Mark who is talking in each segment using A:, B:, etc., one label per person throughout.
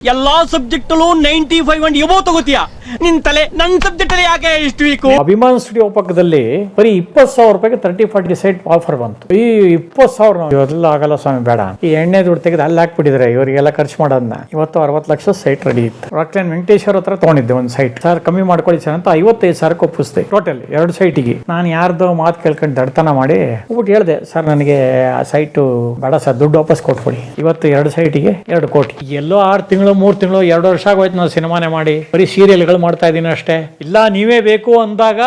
A: ಎಲ್ಲಾ ಸಬ್ಜೆಕ್ಟ್ ಅಲ್ಲೂ 95 and above ತಗೋತೀಯ. ನಿನ್ ತಲೆ ನನ್ನ ಸಬ್ಜೆಕ್ಟ್ ಅಲ್ಲಿ ಯಾಕೆ ಇಷ್ಟು ವೀಕು?
B: ಅಭಿಮಾನ್ ಸ್ಟುಡಿಯೋ ಪಕ್ಕದಲ್ಲಿ ಬರೀ 20,000 ರೂಪಾಯಿಗೆ 30-40 ಸೈಟ್ ಆಫರ್ ಬಂತು. ಈ 20,000 ಇವೆಲ್ಲ ಆಗಲ್ಲ ಸ್ವಾಮಿ, ಬೇಡ. ಈ ಎಣ್ಣೆ ದುಡ್ಡು ತೆಗೆದು ಅಲ್ಲಿ ಹಾಕ್ಬಿಟ್ಟಿದ್ರೆ ಇವರಿಗೆಲ್ಲ ಖರ್ಚು ಮಾಡೋದನ್ನ. ಇವತ್ತು 60 ಲಕ್ಷ ಸೈಟ್ ರೆಡಿ ಇತ್ತು. ರಾಕ್ಲೈನ್ ವೆಂಕಟೇಶ್ವರ ಹತ್ರ ತಗೊಂಡಿದ್ದೆ ಒಂದು ಸೈಟ್. ಸರ್ ಕಮ್ಮಿ ಮಾಡ್ಕೊಳ್ಳಿ ಸರ್ ಅಂತ 55,000 ಒಪ್ಪಿಸ್ದೆ ಟೋಟಲ್ 2 ಸೈಟಿಗೆ. ನಾನು ಯಾರ್ದು ಮಾತು ಕೇಳ್ಕೊಂಡು ದಡ್ತನ ಮಾಡಿ ಹೋಗ್ಬಿಟ್ಟು ಹೇಳ್ದೆ, ಸರ್ ನನಗೆ ಆ ಸೈಟು ಬೇಡ ಸರ್, ದುಡ್ಡು ವಾಪಸ್ ಕೊಟ್ಬಿಡಿ. ಇವತ್ತು 2 ಸೈಟಿಗೆ 2 ಕೋಟಿ. ಎಲ್ಲೋ 6 ತಿಂಗಳು 3 ತಿಂಗಳು 2 ವರ್ಷ ಆಗೋಯ್ತು ನಾವು ಸಿನಿಮಾನೇ ಮಾಡಿ, ಬರೀ ಸೀರಿಯಲ್ಗಳು ಮಾಡ್ತಾ ಇದ್ದೀನಿ ಅಷ್ಟೇ. ಇಲ್ಲ ನೀವೇ ಬೇಕು ಅಂದಾಗ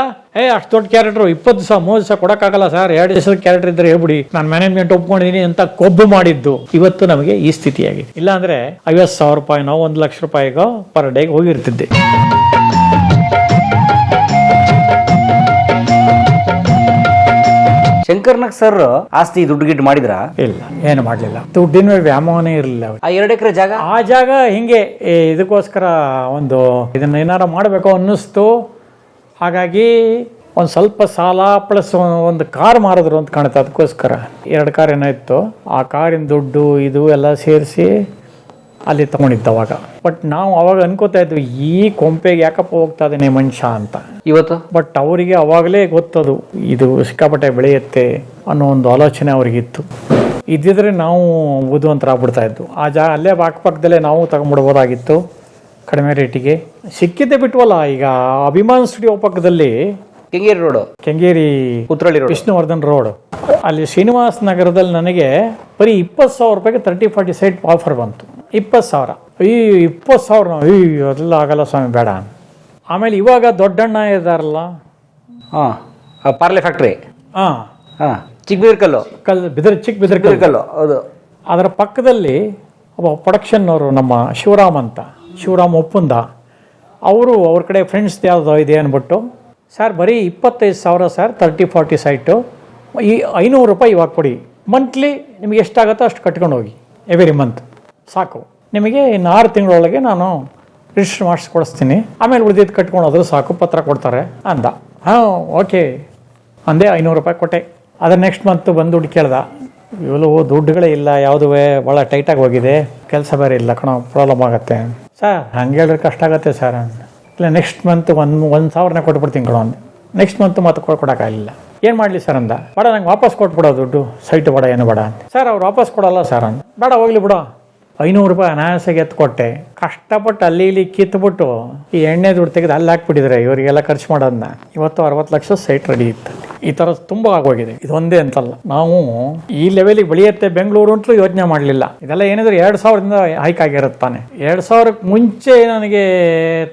B: ಅಷ್ಟು ದೊಡ್ಡ ಕ್ಯಾರೆಕ್ಟರ್ 20 ದಿವಸ 30 ದಿವಸ ಕೊಡಕ್ಕಾಗಲ್ಲ ಸರ್, 2 ದಿವಸದ ಕ್ಯಾರೆಕ್ಟರ್ ಇದ್ರೆ ಹೇಳ್ಬಿಡಿ, ನಾನು ಮ್ಯಾನೇಜ್ಮೆಂಟ್ ಒಪ್ಕೊಂಡಿದ್ದೀನಿ ಅಂತ ಕೊಬ್ಬು ಮಾಡಿದ್ದು ಇವತ್ತು ನಮಗೆ ಈ ಸ್ಥಿತಿಯಾಗಿದೆ. ಇಲ್ಲ ಅಂದ್ರೆ 50,000 ರೂಪಾಯಿ ನಾವು 1 ಲಕ್ಷ ರೂಪಾಯಿಗೋ ಪರ್ ಡೇಗೆ ಹೋಗಿರ್ತಿದ್ದೆ.
C: ಶಂಕರ್ನಾಗ್ ಸರ್ ಆಸ್ತಿ ದುಡ್ಡು ಗಿಡ್ಡು ಮಾಡಿದ್ರ?
B: ಇಲ್ಲ, ಏನು ಮಾಡ್ಲಿಲ್ಲ. ದುಡ್ಡಿನ ವ್ಯಾಮೋಹನೇ ಇರಲಿಲ್ಲ.
C: ಆ 2 ಎಕರೆ ಜಾಗ,
B: ಆ ಜಾಗ ಹಿಂಗೆ ಇದಕ್ಕೋಸ್ಕರ ಒಂದು ಇದನ್ನ ಏನಾರ ಮಾಡಬೇಕು ಅನ್ನಿಸ್ತು. ಹಾಗಾಗಿ ಒಂದು ಸ್ವಲ್ಪ ಸಾಲ ಪ್ಲಸ್ ಒಂದು ಕಾರ್ ಮಾರಿದ್ರು ಅಂತ ಕಾಣುತ್ತೆ. ಅದಕ್ಕೋಸ್ಕರ 2 ಕಾರ್ ಏನಾಯ್ತು, ಆ ಕಾರಿನ ದುಡ್ಡು ಇದು ಎಲ್ಲ ಸೇರಿಸಿ ಅಲ್ಲಿ ತಗೊಂಡಿದ್ದು ಅವಾಗ. ಬಟ್ ನಾವು ಅವಾಗ ಅನ್ಕೋತಾ ಇದ್ವಿ, ಈ ಕೊಂಪೆಗೆ ಯಾಕಪ್ಪ ಹೋಗ್ತಾ ಇದ್ದಾನೆ ಮನುಷ್ಯ ಅಂತ. ಇವತ್ತು ಬಟ್ ಅವರಿಗೆ ಅವಾಗಲೇ ಗೊತ್ತದು ಇದು ಸಿಕ್ಕಾಪಟ್ಟೆ ಬೆಳೆಯುತ್ತೆ ಅನ್ನೋ ಒಂದು ಆಲೋಚನೆ ಅವ್ರಿಗಿತ್ತು. ಇದ್ದಿದ್ರೆ ನಾವು ಬುದ್ಧಿವಂತರಾಗ್ಬಿಡ್ತಾ ಇದ್ದು. ಆ ಜಾಗ ಅಲ್ಲೇ ಅಕ್ಕಪಕ್ಕದಲ್ಲೇ ನಾವು ತಗೊಂಡ್ಬಿಡ್ಬೋದಾಗಿತ್ತು ಕಡಿಮೆ ರೇಟಿಗೆ. ಸಿಕ್ಕಿದ್ದೆ ಬಿಟ್ವಲ್ಲ. ಈಗ ಅಭಿಮಾನ್ ಸ್ಟುಡಿಯೋ ಪಕ್ಕದಲ್ಲಿ
C: Kengeri road,
B: Kengeri
C: Uttarahalli road,
B: Vishnuvardhan road ಅಲ್ಲಿ ಶ್ರೀನಿವಾಸ ನಗರದಲ್ಲಿ ನನಗೆ ಬರೀ 20,000 ರೂಪಾಯಿಗೆ 30-40 ಸೈಟ್ ಆಫರ್ ಬಂತು. 20,000 20,000 ಅದೆಲ್ಲ ಆಗಲ್ಲ ಸ್ವಾಮಿ, ಬೇಡ. ಆಮೇಲೆ ಇವಾಗ ದೊಡ್ಡಣ್ಣ ಇದ್ದಾರಲ್ಲ,
C: ಪಾರ್ಲೆ ಫ್ಯಾಕ್ಟ್ರಿ, ಚಿಕ್ಕ ಬಿದರ್ಕಲ್ಲು, ಹೌದು.
B: ಅದರ ಪಕ್ಕದಲ್ಲಿ ಒಬ್ಬ ಪ್ರೊಡಕ್ಷನ್ನವರು ನಮ್ಮ ಶಿವರಾಮ್ ಒಪ್ಪಂದ ಅವರು ಅವ್ರ ಕಡೆ ಫ್ರೆಂಡ್ಸ್ ಯಾವುದೋ ಇದೆ ಅಂದ್ಬಿಟ್ಟು, ಸರ್ ಬರೀ 25,000 ಸರ್ 30-40 ಸೈಟು, ಈ 500 ರೂಪಾಯಿ ಇವಾಗ ಕೊಡಿ, ಮಂತ್ಲಿ ನಿಮಗೆ ಎಷ್ಟಾಗುತ್ತೋ ಅಷ್ಟು ಕಟ್ಕೊಂಡು ಹೋಗಿ, ಎವ್ರಿ ಮಂತ್ ಸಾಕು, ನಿಮಗೆ ಇನ್ನು 6 ತಿಂಗಳೊಳಗೆ ನಾನು ರಿಜಿಸ್ಟರ್ ಮಾಡಿಸ್ಕೊಡಿಸ್ತೀನಿ, ಆಮೇಲೆ ಉಳಿದಿದ್ದು ಕಟ್ಕೊಂಡು ಹೋದ್ರು ಸಾಕು, ಪತ್ರ ಕೊಡ್ತಾರೆ ಅಂದ. ಓಕೆ ಅಂದೆ, 500 ರೂಪಾಯಿ ಕೊಟ್ಟೆ. ಅದ್ರ ನೆಕ್ಸ್ಟ್ ಮಂತ್ ಬಂದು ದುಡ್ಡು ಕೇಳ್ದ. ಇವೆಲ್ಲವೂ ದುಡ್ಡುಗಳೇ ಇಲ್ಲ, ಯಾವುದುವೇ ಭಾಳ ಟೈಟಾಗಿ ಹೋಗಿದೆ, ಕೆಲಸ ಬೇರೆ ಇಲ್ಲ ಕಣೋ, ಪ್ರಾಬ್ಲಮ್ ಆಗುತ್ತೆ. ಸರ್ ಹಂಗೆ ಹೇಳಿದ್ರೆ ಕಷ್ಟ ಆಗುತ್ತೆ ಸರ್. ಇಲ್ಲ ನೆಕ್ಸ್ಟ್ ಮಂತ್ 1,000ನೇ ಕೊಟ್ಬಿಡ್ತೀನಿ ಕಣೋ ಅಂದೆ. ನೆಕ್ಸ್ಟ್ ಮಂತ್ ಮತ್ತೆ ಕೊಡೋಕ್ಕಾಗಲಿಲ್ಲ. ಏನು ಮಾಡಲಿ ಸರ್ ಅಂದ. ಬೇಡ ನಂಗೆ ವಾಪಸ್ ಕೊಟ್ಬಿಡೋ ದುಡ್ಡು, ಸೈಟು ಬೇಡ ಏನು ಬೇಡ ಅಂತ. ಸರ್ ಅವ್ರು ವಾಪಸ್ ಕೊಡಲ್ಲ ಸರ್ ಅಂದ. ಬೇಡ ಹೋಗ್ಲಿ ಬಿಡೋ. 500 ರೂಪಾಯಿ ಅನಾಯಾಸಗೆ ಎತ್ಕೊಟ್ಟೆ. ಕಷ್ಟಪಟ್ಟು ಅಲ್ಲಿ ಇಲ್ಲಿ ಕಿತ್ಬಿಟ್ಟು ಈ ಎಣ್ಣೆ ದುಡ್ಡು ತೆಗೆದು ಅಲ್ಲಿ ಹಾಕ್ಬಿಟ್ಟಿದ್ರೆ ಇವರಿಗೆಲ್ಲ ಖರ್ಚು ಮಾಡೋದನ್ನ. ಇವತ್ತು 60 ಲಕ್ಷ ಸೈಟ್ ರೆಡಿ ಇತ್ತು. ಈ ಥರ ತುಂಬ ಆಗೋಗಿದೆ. ಇದೊಂದೇ ಅಂತಲ್ಲ, ನಾವು ಈ ಲೆವೆಲಿಗೆ ಬೆಳೆಯುತ್ತೆ ಬೆಂಗಳೂರು ಅಂತಲೂ ಯೋಚನೆ ಮಾಡಲಿಲ್ಲ. ಇದೆಲ್ಲ ಏನಿದ್ರೆ 2000ದಿಂದ ಹೈಕ್ ಆಗಿರುತ್ತಾನೆ. 2000ಕ್ಕೆ ಮುಂಚೆ ನನಗೆ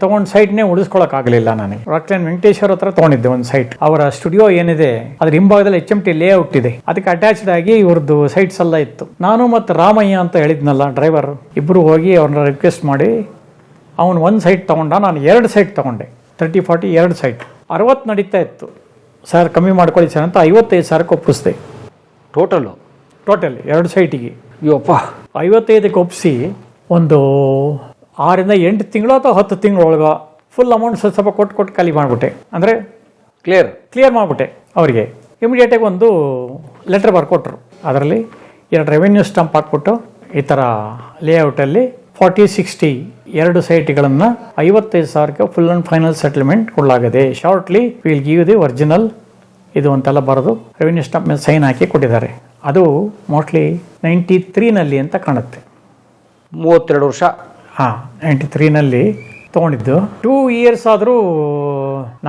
B: ತಗೊಂಡ್ ಸೈಟ್ನೇ ಉಳಿಸ್ಕೊಳಕ್ಕಾಗಲಿಲ್ಲ. ನನಗೆ ರಾಕ್ಲೈನ್ ವೆಂಕಟೇಶ್ವರ ಹತ್ರ ತಗೊಂಡಿದ್ದೆ ಒಂದು ಸೈಟ್. ಅವರ ಸ್ಟುಡಿಯೋ ಏನಿದೆ ಅದ್ರ ಹಿಂಭಾಗದಲ್ಲಿ HMT ಲೇಔಟ್ ಇದೆ, ಅದಕ್ಕೆ ಅಟ್ಯಾಚ್ಡ್ ಆಗಿ ಇವ್ರದ್ದು ಸೈಟ್ಸ್ ಎಲ್ಲ ಇತ್ತು. ನಾನು ಮತ್ತು ರಾಮಯ್ಯ ಅಂತ ಹೇಳಿದ್ನಲ್ಲ ಡ್ರೈವರ್, ಇಬ್ಬರು ಹೋಗಿ ಅವ್ರನ್ನ ರಿಕ್ವೆಸ್ಟ್ ಮಾಡಿ ಅವನು 1 ಸೈಟ್ ತಗೊಂಡ, ನಾನು 2 ಸೈಟ್ ತಗೊಂಡೆ. 30-40 2 ಸೈಟ್ 60 ನಡೀತಾ ಇತ್ತು. ಸರ್ ಕಮ್ಮಿ ಮಾಡ್ಕೊಳ್ಳಿ ಸರ್ ಅಂತ 55,000 ಒಪ್ಪಿಸ್ದೆ ಟೋಟಲ್ 2 ಸೈಟಿಗೆ.
C: ಅಯ್ಯೋಪ್ಪ,
B: 55ಕ್ಕೆ ಒಪ್ಪಿಸಿ ಒಂದು 6 ಇಂದ 8 ತಿಂಗಳು ಅಥವಾ 10 ತಿಂಗಳೊಳಗೆ ಫುಲ್ ಅಮೌಂಟ್ ಸ್ವಲ್ಪ ಕೊಟ್ಟು ಖಾಲಿ ಮಾಡಿಬಿಟ್ಟೆ. ಅಂದರೆ ಕ್ಲಿಯರ್ ಮಾಡಿಬಿಟ್ಟೆ ಅವರಿಗೆ. ಇಮಿಡಿಯೇಟಾಗಿ ಒಂದು ಲೆಟರ್ ಬರ್ಕೊಟ್ರು. ಅದರಲ್ಲಿ 2 ರೆವೆನ್ಯೂ ಸ್ಟಂಪ್ ಹಾಕ್ಬಿಟ್ಟು ಈ ಥರ ಲೇಔಟಲ್ಲಿ 40-60 2 ಸೈಟ್ಗಳನ್ನು 55,000ಕ್ಕೆ ಫುಲ್ ಆ್ಯಂಡ್ ಫೈನಲ್ ಸೆಟಲ್ಮೆಂಟ್ ಕೊಡಲಾಗಿದೆ. Shortly will give the original ಇದು ಅಂತೆಲ್ಲ ಬರೆದು ರೆವೆನ್ಯೂ ಸ್ಟಾಂಪ್ ಮೇಲೆ ಸೈನ್ ಹಾಕಿ ಕೊಟ್ಟಿದ್ದಾರೆ. ಅದು ಮೋಸ್ಟ್ಲಿ 93ನಲ್ಲಿ ಅಂತ ಕಾಣುತ್ತೆ.
C: 32 ವರ್ಷ.
B: 93ನಲ್ಲಿ ತೊಗೊಂಡಿದ್ದು. 2 ಇಯರ್ಸ್ ಆದರೂ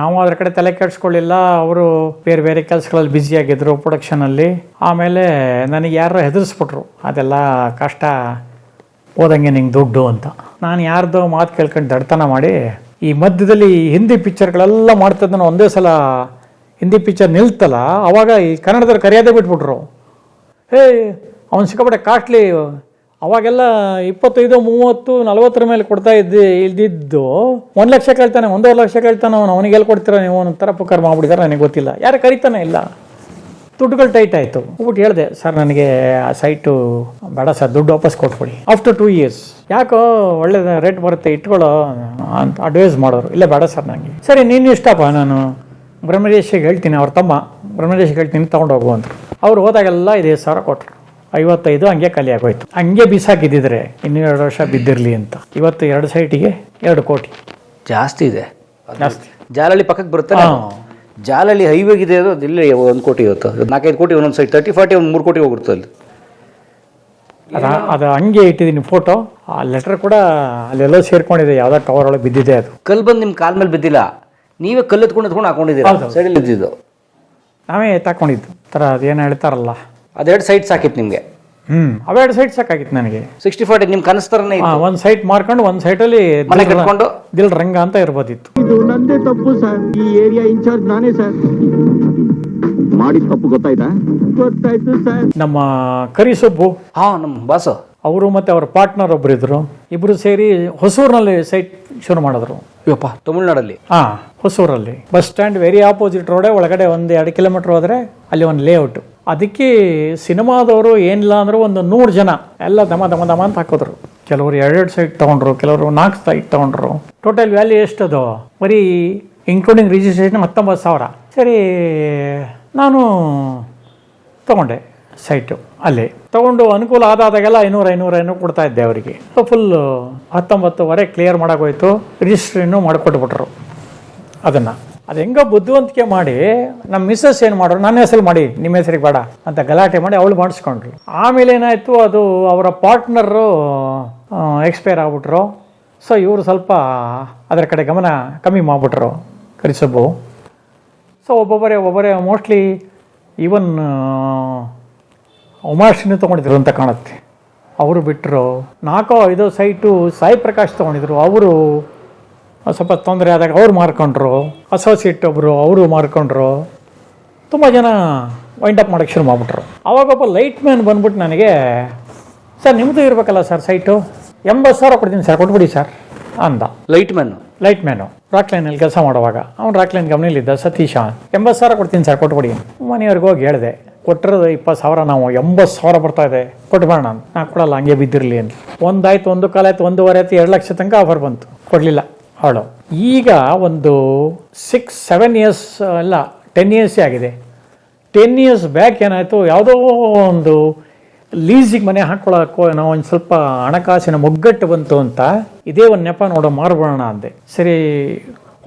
B: ನಾವು ಅದ್ರ ಕಡೆ ತಲೆ ಕೆಡಿಸ್ಕೊಳ್ಳಿಲ್ಲ. ಅವರು ಬೇರೆ ಬೇರೆ ಕೆಲಸಗಳಲ್ಲಿ ಬ್ಯುಸಿಯಾಗಿದ್ದರು ಪ್ರೊಡಕ್ಷನಲ್ಲಿ. ಆಮೇಲೆ ನನಗೆ ಯಾರು ಹೆದರಿಸ್ಬಿಟ್ರು, ಅದೆಲ್ಲ ಕಷ್ಟ, ಹೋದಂಗೆ ನಿಂಗೆ ದುಡ್ಡು ಅಂತ. ನಾನು ಯಾರ್ದೋ ಮಾತು ಕೇಳ್ಕೊಂಡು ದಡ್ತನ ಮಾಡಿ ಈ ಮಧ್ಯದಲ್ಲಿ ಹಿಂದಿ ಪಿಕ್ಚರ್ಗಳೆಲ್ಲ ಮಾಡ್ತಿದ್ದನು. ಒಂದೇ ಸಲ ಹಿಂದಿ ಪಿಕ್ಚರ್ ನಿಲ್ತಲ್ಲ, ಅವಾಗ ಈ ಕನ್ನಡದವ್ರು ಕರೆಯೋದೇ ಬಿಟ್ಬಿಟ್ರು. ಅವ್ನು ಸಿಕ್ಕಾಪಟ್ಟೆ ಕಾಸ್ಟ್ಲಿ. ಅವಾಗೆಲ್ಲ 25-30-40 ಮೇಲೆ ಕೊಡ್ತಾ ಇದ್ದಿದ್ದು 1 ಲಕ್ಷ ಕೇಳ್ತಾನೆ, 1.5 ಲಕ್ಷ ಕೇಳ್ತಾನೆ. ಅವನಿಗೆ ಎಲ್ಲಿ ಕೊಡ್ತೀರ ನೀವು? ಒಂಥರ ಪುಕಾರ್ ಮಾಡ್ಬಿಟ್ಟಿದ್ದಾರೆ, ನನಗೆ ಗೊತ್ತಿಲ್ಲ. ಯಾರು ಕರಿತಾನೆ ಇಲ್ಲ. ದುಡ್ಡುಗಳು ಟೈಟ್ ಆಯಿತು. ಹೋಗ್ಬಿಟ್ಟು ಹೇಳಿದೆ, ಸರ್ ನನಗೆ ಆ ಸೈಟು ಬೇಡ ಸರ್, ದುಡ್ಡು ವಾಪಸ್ ಕೊಟ್ಬಿಡಿ. ಆಫ್ಟರ್ 2 ಇಯರ್ಸ್ ಯಾಕೋ ಒಳ್ಳೆ ರೇಟ್ ಬರುತ್ತೆ ಇಟ್ಕೊಳ್ಳೋ ಅಂತ ಅಡ್ವೈಸ್ ಮಾಡೋರು. ಇಲ್ಲ ಬೇಡ ಸರ್ ನನಗೆ. ಸರಿ ನೀನು ಇಷ್ಟಪ್ಪ, ನಾನು ಬ್ರಹ್ಮದೇಶಿಗೆ ಹೇಳ್ತೀನಿ, ಅವ್ರ ತಮ್ಮ ಬ್ರಹ್ಮದೇಶಿಗೆ ಹೇಳ್ತೀನಿ, ತೊಗೊಂಡು ಹೋಗು ಅಂತ. ಅವ್ರು ಹೋದಾಗೆಲ್ಲ 5,000 ಕೊಟ್ಟರು. 55 ಹಂಗೆ ಖಾಲಿ ಆಗೋಯ್ತು. ಹಂಗೆ ಬಿಸಾಕಿದ್ದಿದ್ರೆ ಇನ್ನೂ 2 ವರ್ಷ ಬಿದ್ದಿರಲಿ ಅಂತ. ಇವತ್ತು 2 ಸೈಟಿಗೆ 2 ಕೋಟಿ
C: ಜಾಸ್ತಿ ಇದೆ.
B: ಜಾಸ್ತಿ.
C: ಜಾಲಹಳ್ಳಿ ಪಕ್ಕಕ್ಕೆ ಬರುತ್ತೆ. ಜಾಲಹಳ್ಳಿ ಹೈವೇಗಿದೆ, ಅದು ಇಲ್ಲಿ 1 ಕೋಟಿ ಇವತ್ತು 4-5 ಕೋಟಿ ಒಂದೊಂದು ಸೈಡ್ 30-40 ಒಂದು 3 ಕೋಟಿ ಹೋಗಿರುತ್ತೆ ಅಲ್ಲಿ.
B: ಅದು ಹಂಗೆ ಇಟ್ಟಿದ್ದೀನಿ ಫೋಟೋ. ಆ ಲೆಟರ್ ಕೂಡ ಅಲ್ಲೆಲ್ಲೋ ಸೇರ್ಕೊಂಡಿದೆ, ಯಾವುದೋ ಕವರ್ ಒಳಗೆ ಬಿದ್ದಿದೆ. ಅದು
C: ಕಲ್ಲು ಬಂದು ನಿಮ್ಮ ಕಾಲ ಮೇಲೆ ಬಿದ್ದಿಲ್ಲ, ನೀವೇ ಕಲ್ಲು ಎತ್ಕೊಂಡು ಹಾಕೊಂಡಿದ್ದೀರಾ. ಸೈಡಲ್ಲಿ ಇದ್ದಿದ್ದು
B: ನಾವೇ ಎತ್ತಾಕೊಂಡಿದ್ದು ಥರ. ಅದೇನು ಹೇಳ್ತಾರಲ್ಲ,
C: ಅದೆರಡು ಸೈಡ್ ಸಾಕಿತ್ತು ನಿಮಗೆ.
B: ಅವೆರಡು ಸೈಟ್ ಸಾಕಾಗಿತ್ತು ನನಗೆ.
C: 60-40 ನಿಮ್ಮ ಕನಸು ಥರನೇ ಇತ್ತು.
B: ಒಂದು ಸೈಟ್ ಮಾರ್ಕೊಂಡು ಒಂದು ಸೈಟಲ್ಲಿ
C: ಮನೆ ಕಟ್ಕೊಂಡು
B: ದಿಲ್ ರಂಗ ಅಂತ ಇರ್ಬೋದಿತ್ತು.
D: ಇದು ನಂದೇ ತಪ್ಪು ಸರ್, ಈ ಏರಿಯಾ ಇನ್ಚಾರ್ಜ್ ನಾನೇ ಸರ್. ಮಾಡಿದ ತಪ್ಪು ಗೊತ್ತಾಯ್ತಾ? ಗೊತ್ತಾಯ್ತು ಸರ್.
B: ನಮ್ಮ ಕರಿಸೊಬ್ಬು,
C: ನಮ್ಮ ಬಾಸು,
B: ಅವರು ಮತ್ತೆ ಅವ್ರ ಪಾರ್ಟ್ನರ್ ಒಬ್ರು ಇದ್ರು. ಇಬ್ರು ಸೇರಿ ಹೊಸೂರಿನಲ್ಲಿ ಸೈಟ್ ಶುರು ಮಾಡಿದ್ರು.
C: ಇವಪ್ಪ ತಮಿಳ್ನಾಡಲ್ಲಿ.
B: ಹೊಸೂರಲ್ಲಿ ಬಸ್ ಸ್ಟ್ಯಾಂಡ್ ವೆರಿ ಆಪೋಸಿಟ್ ರೋಡೇ, ಒಳಗಡೆ 1-2 ಕಿಲೋಮೀಟರ್ ಹೋದ್ರೆ ಅಲ್ಲಿ ಒಂದು ಲೇಔಟ್. ಅದಕ್ಕೆ ಸಿನಿಮಾದವರು ಏನಿಲ್ಲ ಅಂದ್ರು ಒಂದು 100 ಜನ ಎಲ್ಲ ದಮ ದಮ ದಮ ಅಂತ ಹಾಕಿದ್ರು. ಕೆಲವರು 2 ಸೈಟ್ ತಗೊಂಡ್ರು, ಕೆಲವರು 4 ಸೈಟ್ ತಗೊಂಡ್ರು. ಟೋಟಲ್ ವ್ಯಾಲ್ಯೂ ಎಷ್ಟದು? ಬರೀ ಇನ್ಕ್ಲೂಡಿಂಗ್ ರಿಜಿಸ್ಟ್ರೇಷನ್ 19,000. ಸರಿ, ನಾನು ತಗೊಂಡೆ ಸೈಟು. ಅಲ್ಲಿ ತಗೊಂಡು ಅನುಕೂಲ ಆದಾಗೆಲ್ಲ 500 ಕೊಡ್ತಾ ಇದ್ದೆ ಅವರಿಗೆ. ಫುಲ್ 19,000 ಕ್ಲಿಯರ್ ಮಾಡೋಗೋಯ್ತು. ರಿಜಿಸ್ಟ್ರೇಷನ್ನು ಮಾಡಿಕೊಟ್ಬಿಟ್ರು. ಅದನ್ನು ಅದು ಹೆಂಗೋ ಬುದ್ಧಿವಂತಿಕೆ ಮಾಡಿ ನಮ್ಮ ಮಿಸ್ಸಸ್ ಏನು ಮಾಡೋರು, ನನ್ನ ಹೆಸರು ಮಾಡಿ ನಿಮ್ಮ ಹೆಸರಿಗೆ ಬೇಡ ಅಂತ ಗಲಾಟೆ ಮಾಡಿ ಅವಳು ಮಾಡಿಸ್ಕೊಂಡ್ರು. ಆಮೇಲೆ ಏನಾಯಿತು, ಅದು ಅವರ ಪಾರ್ಟ್ನರು ಎಕ್ಸ್ಪೈರ್ ಆಗ್ಬಿಟ್ರು. ಸೊ ಇವರು ಸ್ವಲ್ಪ ಅದರ ಕಡೆ ಗಮನ ಕಮ್ಮಿ ಮಾಡಿಬಿಟ್ರು ಕರಿಸೊಬ್ಬು. ಸೊ ಒಬ್ಬೊಬ್ಬರೇ ಮೋಸ್ಟ್ಲಿ ಈವನ್ ಉಮಾಶ್ರೀನು ತೊಗೊಂಡಿದ್ರು ಅಂತ ಕಾಣುತ್ತೆ. ಅವರು ಬಿಟ್ಟರು. 4-5 ಸೈಟು ಸಾಯಿ ಪ್ರಕಾಶ್ ತೊಗೊಂಡಿದ್ರು. ಅವರು ಸ್ವಲ್ಪ ತೊಂದರೆ ಆದಾಗ ಅವ್ರು ಮಾರ್ಕೊಂಡ್ರು. ಅಸೋಸಿಯೇಟ್ ಒಬ್ಬರು ಅವರು ಮಾರ್ಕೊಂಡ್ರು. ತುಂಬ ಜನ ವೈಂಡ್ ಅಪ್ ಮಾಡೋಕ್ಕೆ ಶುರು ಮಾಡಿಬಿಟ್ರು. ಅವಾಗೊಬ್ಬ ಲೈಟ್ ಮ್ಯಾನ್ ಬಂದ್ಬಿಟ್ಟು ನನಗೆ, ಸರ್ ನಿಮ್ಮದು ಇರಬೇಕಲ್ಲ ಸರ್ ಸೈಟು, 80,000 ಕೊಡ್ತೀನಿ ಸರ್, ಕೊಟ್ಬಿಡಿ ಸರ್ ಅಂದ. ಲೈಟ್ ಮ್ಯಾನು ರಾಕ್ಲೈನಲ್ಲಿ ಕೆಲಸ ಮಾಡುವಾಗ. ಅವ್ನು ರಾಕ್ಲೈನ್ ಗಮನಿಲಿದ್ದ ಸತೀಶ. 80,000 ಕೊಡ್ತೀನಿ ಸರ್, ಕೊಟ್ಬಿಡಿ. ಮನೆಯವ್ರಿಗೆ ಹೋಗಿ ಹೇಳಿದೆ. ಕೊಟ್ಟಿರೋದು 20,000, ನಾವು 80,000 ಬರ್ತಾ ಇದೆ, ಕೊಟ್ಬೇಡ ನಾನು ಕೊಡಲ್ಲ, ಹಂಗೆ ಬಿದ್ದಿರಲಿ ಅಂತ. ಒಂದಾಯ್ತು, 1 ಕಾಲ ಆಯ್ತು, 1.5 ಆಯ್ತು, 2 ಲಕ್ಷ ತನಕ ಆಫರ್ ಬಂತು, ಕೊಡಲಿಲ್ಲ ಅವಳು. ಈಗ ಒಂದು 6-7 ಇಯರ್ಸ್ ಅಲ್ಲ 10 ಇಯರ್ಸೇ ಆಗಿದೆ. 10 ಇಯರ್ಸ್ ಬ್ಯಾಕ್ ಏನಾಯಿತು, ಯಾವುದೋ ಒಂದು ಲೀಸಿಗೆ ಮನೆ ಹಾಕ್ಕೊಳ್ಳೋಕ್ಕೋ ನಾವು ಒಂದು ಸ್ವಲ್ಪ ಹಣಕಾಸಿನ ಮುಗ್ಗಟ್ಟು ಬಂತು ಅಂತ ಇದೇ ಒಂದು ನೆಪ ನೋಡೋ ಮಾರ್ಬೋಣ ಅಂದೆ. ಸರಿ,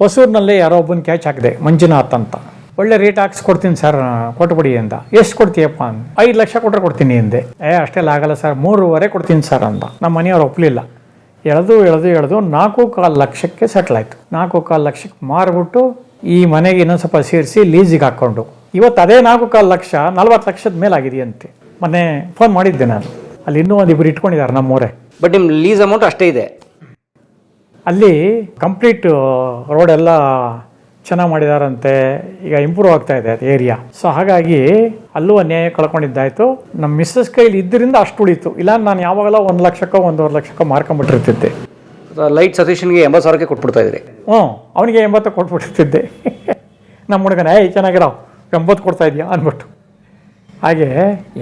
B: ಹೊಸೂರಿನಲ್ಲೇ ಯಾರೋ ಒಬ್ಬನ ಕ್ಯಾಚ್ ಹಾಕಿದೆ, ಮಂಜುನಾಥ್ ಅಂತ. ಒಳ್ಳೆ ರೇಟ್ ಹಾಕ್ಸ್ಕೊಡ್ತೀನಿ ಸರ್, ಕೊಟ್ಬಿಡಿ ಅಂದ. ಎಷ್ಟು ಕೊಡ್ತೀಯಪ್ಪ ಅಂದ. 5 ಲಕ್ಷ ಕೊಟ್ಟರೆ ಕೊಡ್ತೀನಿ ಅಂದೆ. ಅಷ್ಟೆಲ್ಲ ಆಗಲ್ಲ ಸರ್, 3.5 ಕೊಡ್ತೀನಿ ಸರ್ ಅಂದ. ನಮ್ಮ ಮನೆಯವ್ರು ಒಪ್ಪಲಿಲ್ಲ. ಎಳೆದು 4.25 ಲಕ್ಷಕ್ಕೆ ಸೆಟ್ಲ್ ಆಯಿತು. 4.25 ಲಕ್ಷಕ್ಕೆ ಮಾರ್ಬಿಟ್ಟು ಈ ಮನೆಗೆ ಇನ್ನೊಂದು ಸ್ವಲ್ಪ ಸೇರಿಸಿ ಲೀಸಿಗೆ ಹಾಕ್ಕೊಂಡು ಇವತ್ತು ಅದೇ 4.25 ಲಕ್ಷ 40 ಲಕ್ಷದ ಮೇಲಾಗಿದೆಯಂತೆ. ಮೊನ್ನೆ ಫೋನ್ ಮಾಡಿದ್ದೆ ನಾನು. ಅಲ್ಲಿ ಇನ್ನೂ 1-2 ಇಟ್ಕೊಂಡಿದ್ದಾರೆ ನಮ್ಮೂರೇ.
C: ಬಟ್ ನಿಮ್ಮ ಲೀಸ್ ಅಮೌಂಟ್ ಅಷ್ಟೇ ಇದೆ. ಅಲ್ಲಿ
B: ಕಂಪ್ಲೀಟ್ ರೋಡ್ ಎಲ್ಲ ಚೆನ್ನಾಗಿ ಮಾಡಿದಾರಂತೆ. ಈಗ ಇಂಪ್ರೂವ್ ಆಗ್ತಾ ಇದೆ ಅದು ಏರಿಯಾ. ಸೊ ಹಾಗಾಗಿ ಅಲ್ಲೂ ಅನ್ಯಾಯ ಕಳ್ಕೊಂಡಿದ್ದಾಯ್ತು. ನಮ್ಮ ಮಿಸ್ಸಸ್ ಕೈಲಿ ಇದ್ದರಿಂದ ಅಷ್ಟು ಉಳಿತು. ಇಲ್ಲ ನಾನು ಯಾವಾಗಲೂ 1 ಲಕ್ಷಕ್ಕೋ 1.5 ಲಕ್ಷಕ್ಕೋ ಮಾರ್ಕೊಂಡ್ಬಿಟ್ಟಿರ್ತಿದ್ದೆ.
C: ಲೈಟ್ ಸತೀಶನ್ಗೆ 80,000ಕ್ಕೆ ಕೊಟ್ಬಿಡ್ತಾ ಇದ್ರಿ.
B: ಅವನಿಗೆ 80 ಕೊಟ್ಬಿಟ್ಟಿರ್ತಿದ್ದೆ. ನಮ್ಮ ಹುಡುಗನ ಚೆನ್ನಾಗಿರೋ 80 ಕೊಡ್ತಾ ಇದೆಯಾ ಅಂದ್ಬಿಟ್ಟು. ಹಾಗೆ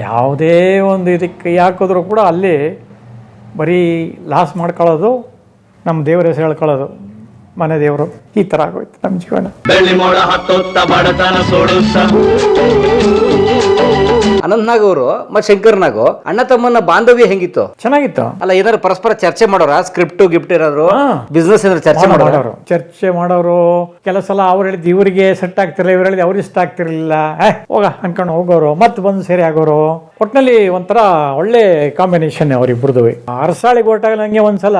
B: ಯಾವುದೇ ಒಂದು ಇದಕ್ಕೆ ಕೈ ಹಾಕಿದ್ರು ಕೂಡ ಅಲ್ಲಿ ಬರೀ ಲಾಸ್ ಮಾಡ್ಕೊಳ್ಳೋದು, ನಮ್ಮ ದೇವರ ಹೆಸರು ಹೇಳ್ಕೊಳ್ಳೋದು, ಮನೆ ದೇವರು. ಈ ಥರ ಆಗೋಯ್ತು ನಮ್ಮ ಜೀವನ.
C: ಅನಂತ್ನಾಗ್ ಅವರು ಮತ್ತೆ ಶಂಕರ್ನಾಗು ಅಣ್ಣ ತಮ್ಮನ ಬಾಂಧವ್ಯ ಹೆಂಗಿತ್ತು?
B: ಚೆನ್ನಾಗಿತ್ತು.
C: ಅಲ್ಲ, ಏನಾದ್ರು ಪರಸ್ಪರ ಚರ್ಚೆ ಮಾಡೋರ? ಸ್ಕ್ರಿಪ್ಟ್ ಗಿಫ್ಟ್ ಏನಾದ್ರು ಬಿಸ್ನೆಸ್ ಏನಾದ್ರು
B: ಚರ್ಚೆ ಮಾಡೋರು. ಕೆಲವು ಸಲ ಅವ್ರು ಹೇಳಿದ್ ಇವ್ರಿಗೆ ಸೆಟ್ ಆಗ್ತಿರಲಿಲ್ಲ, ಇವ್ರು ಹೇಳಿದ್ ಅವ್ರಿಗೆ ಇಷ್ಟ ಆಗ್ತಿರ್ಲಿಲ್ಲ. ಹೋಗ ಅನ್ಕೊಂಡು ಹೋಗೋರು, ಮತ್ತೆ ಬಂದು ಸೇರಿ ಆಗೋರು. ಒಟ್ನಲ್ಲಿ ಒಂಥರ ಒಳ್ಳೆ ಕಾಂಬಿನೇಷನ್ ಅವರಿಬ್ರದ್ದು. ಅರಸಾಳಿಗೆ ಹೊರಟಾಗ ನಂಗೆ ಒಂದ್ಸಲ